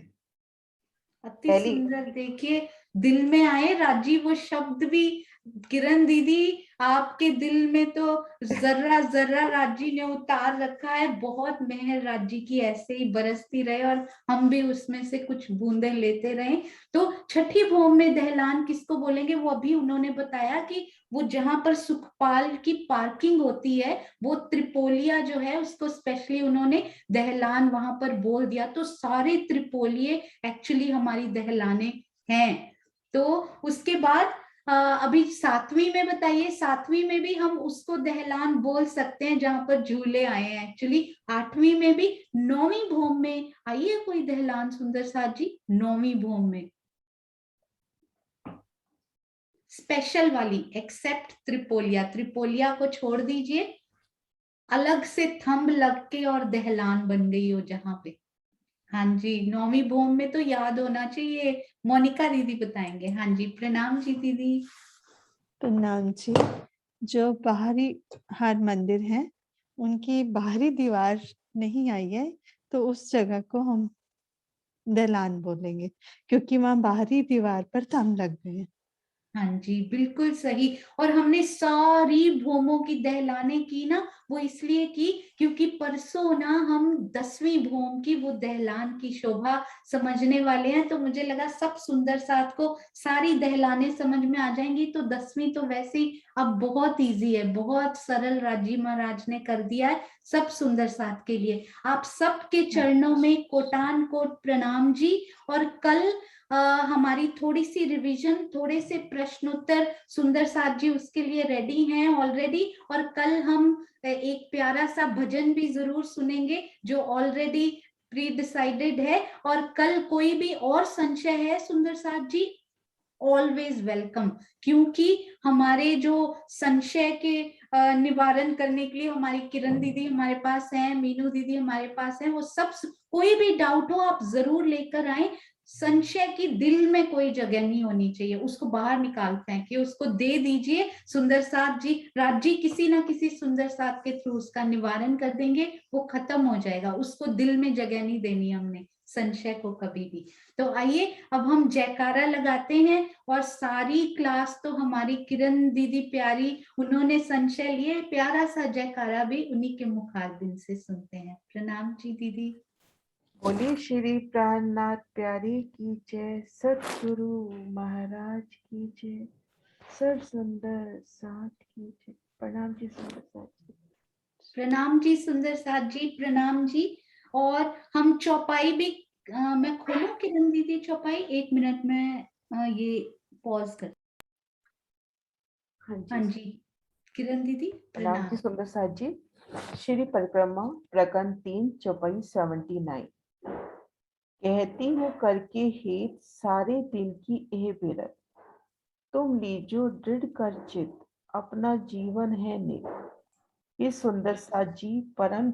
अति पहली सुंदर। देखिए दिल में आए राजी वो शब्द भी। किरण दीदी आपके दिल में तो जर्रा जर्रा राजी ने उतार रखा है। बहुत मेहर राजी की ऐसे ही बरसती रहे और हम भी उसमें से कुछ बूंदे लेते रहे। तो छठी भूम में दहलान किसको बोलेंगे? वो अभी उन्होंने बताया कि वो जहां पर सुखपाल की पार्किंग होती है, वो त्रिपोलिया जो है उसको स्पेशली उन्होंने दहलान वहां पर बोल दिया। तो सारे त्रिपोलिये एक्चुअली हमारी दहलाने हैं। तो उसके बाद अभी सातवीं में बताइए, सातवीं में भी हम उसको दहलान बोल सकते हैं जहां पर झूले आए हैं एक्चुअली। आठवीं में भी। नौवीं भूम में आइए कोई दहलान सुंदर साथ जी, नौवीं भूम में स्पेशल वाली, एक्सेप्ट त्रिपोलिया, त्रिपोलिया को छोड़ दीजिए, अलग से थंब लग के और दहलान बन गई हो जहां पे। हाँ जी नौवीं भूम में तो याद होना चाहिए, मोनिका दीदी बताएंगे। हाँ जी प्रणाम जी दीदी। प्रणाम जी। जो बाहरी हर मंदिर है उनकी बाहरी दीवार नहीं आई है, तो उस जगह को हम दहलान बोलेंगे, क्योंकि वहां बाहरी दीवार पर थंब लग गए हैं। हाँ जी, बिल्कुल सही। और हमने सारी भूमों की दहलाने की ना, वो इसलिए की क्योंकि परसों ना हम 10वीं भूम की वो दहलान की शोभा समझने वाले हैं। तो मुझे लगा सब सुंदर साथ को सारी दहलाने समझ में आ जाएंगी। तो 10वीं तो वैसे ही अब बहुत इजी है, बहुत सरल राजी महाराज ने कर दिया है सब सुंदर साथ के लिए। आप सबके चरणों में कोटान कोट प्रणाम जी। और कल हमारी थोड़ी सी रिवीजन, थोड़े से प्रश्नोत्तर सुंदर साथ जी उसके लिए रेडी हैं ऑलरेडी। और कल हम एक प्यारा सा भजन भी जरूर सुनेंगे जो ऑलरेडी प्री डिसाइडेड है। और कल कोई भी और संशय है सुंदर साथ जी, ऑलवेज वेलकम, क्योंकि हमारे जो संशय के निवारण करने के लिए हमारी किरण दीदी हमारे पास हैं, मीनू दीदी हमारे पास हैं। वो सब कोई भी डाउट हो आप जरूर लेकर आए। संशय की दिल में कोई जगह नहीं होनी चाहिए, उसको बाहर निकालते हैं कि उसको दे दीजिए। सुंदर साथ जी, राज जी किसी ना किसी सुंदर साथ के थ्रू उसका निवारण कर देंगे, वो खत्म हो जाएगा। उसको दिल में जगह नहीं देनी हमने संशय को कभी भी। तो आइए अब हम जयकारा लगाते हैं। और सारी क्लास तो हमारी किरण दीदी प्यारी, उन्होंने संशय लिए, प्यारा सा जयकारा भी उन्हीं के मुखारबिंद से सुनते हैं। प्रणाम जी दीदी। बोलिए श्री प्राणनाथ प्यारी की जय, सतगुरु महाराज की जय, सब सुंदर साथ की जय। प्रणाम जी सुंदर साथ जी। प्रणाम जी सुंदर साथ जी, प्रणाम जी। और हम चौपाई भी मैं खोलूं किरण दीदी चौपाई? 1 मिनट में ये पॉज कर। हाँ जी किरण दीदी प्रणाम प्रणाम। जी सुंदर साथ जी। श्री परिक्रमा प्रकरण 3 चौपाई 79। कहती हूँ करके हेत सारे दिन की एह बिरत, तुम लीजो दृढ़ कर चित अपना जीवन है नित। ये सुंदर साथ जी परम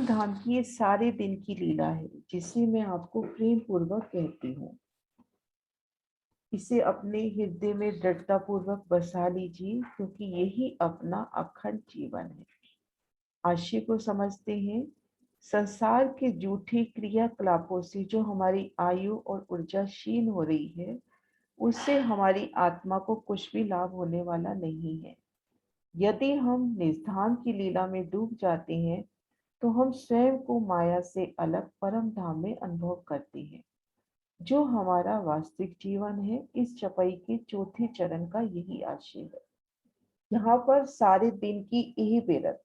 धाम की ये सारे दिन की लीला है जिसे मैं आपको प्रेम पूर्वक कहती हूँ। इसे अपने हृदय में दृढ़ता पूर्वक बसा लीजिए क्योंकि यही अपना अखंड जीवन है। आशय को समझते हैं। संसार के झूठे क्रियाकलापों से जो हमारी आयु और ऊर्जा क्षीण हो रही है, उससे हमारी आत्मा को कुछ भी लाभ होने वाला नहीं है। यदि हम निधान की लीला में डूब जाते हैं तो हम स्वयं को माया से अलग परम धाम में अनुभव करते हैं, जो हमारा वास्तविक जीवन है। इस चौपाई के चौथे चरण का यही आशय है। यहाँ पर सारे दिन की यही बेरत।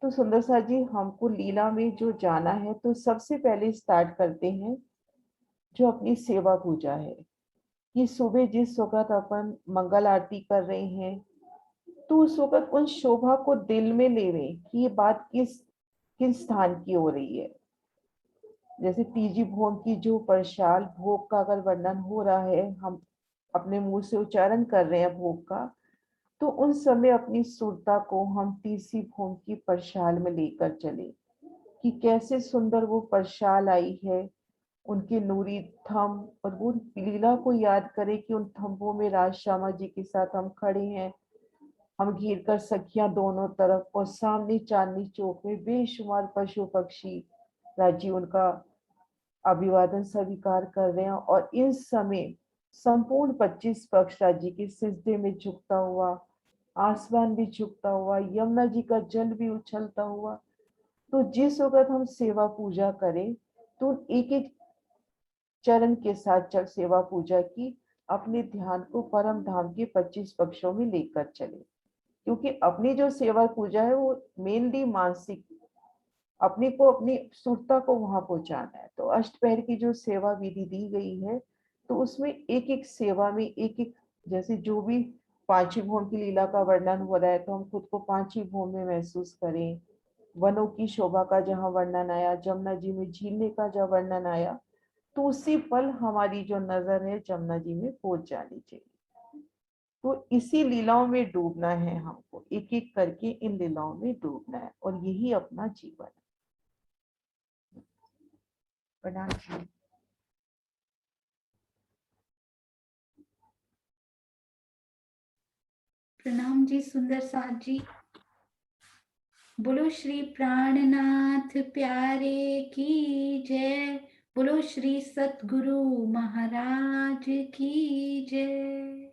तो सुंदर साथ जी हमको लीला में जो जाना है, तो सबसे पहले स्टार्ट करते हैं जो अपनी सेवा पूजा है। कि सुबह जिस वक्त अपन मंगल आरती कर रहे हैं, तो उस वक्त उन शोभा को दिल में लेवे कि ये बात किस स्थान की हो रही है। जैसे तीजी भोग की जो प्रसाद भोग का अगर वर्णन हो रहा है, हम अपने मुंह से उच्चारण कर रहे हैं भोग का, तो उन समय अपनी सुरता को हम तीसरी भोग की प्रसाद में लेकर चले कि कैसे सुंदर वो प्रसाद आई है, उनके नूरी थंब, और वो लीला को याद करें कि उन थंबों में राज श्यामा जी के साथ हम खड़े हैं, हम घेर कर सखियां दोनों तरफ, और सामने चांदनी चौक में बेशुमार पशु पक्षी राजी उनका अभिवादन स्वीकार कर रहे हैं। और इस समय संपूर्ण 25 पक्ष राज्य के सिजदे में झुकता हुआ, आसमान भी झुकता हुआ, यमुना जी का जल भी उछलता हुआ। तो जिस वक्त हम सेवा पूजा करें तो एक एक चरण के साथ जब सेवा पूजा की, अपने ध्यान को परम धाम के 25 पक्षों में लेकर चले। क्योंकि अपनी जो सेवा पूजा है वो मेनली मानसिक, अपने को अपनी सुरता को वहां पहुंचाना है। तो अष्टपहर की जो सेवा विधि दी गई है, तो उसमें एक एक सेवा में एक एक, जैसे जो भी पांचवी भोग की लीला का वर्णन हो रहा है, तो हम खुद को पांचवी भोग में महसूस करें। वनों की शोभा का जहाँ वर्णन आया, जमुना जी में झीलने का जहाँ वर्णन आया, तो उसी पल हमारी जो नजर है जमुना जी में पहुंच जानी चाहिए। तो इसी लीलाओं में डूबना है हमको, एक एक करके इन लीलाओं में डूबना है, और यही अपना जीवन है। प्रणाम जी। प्रणाम जी सुंदर साथ जी। बोलो श्री प्राणनाथ प्यारे की जय, बोलो श्री सतगुरु महाराज की जय।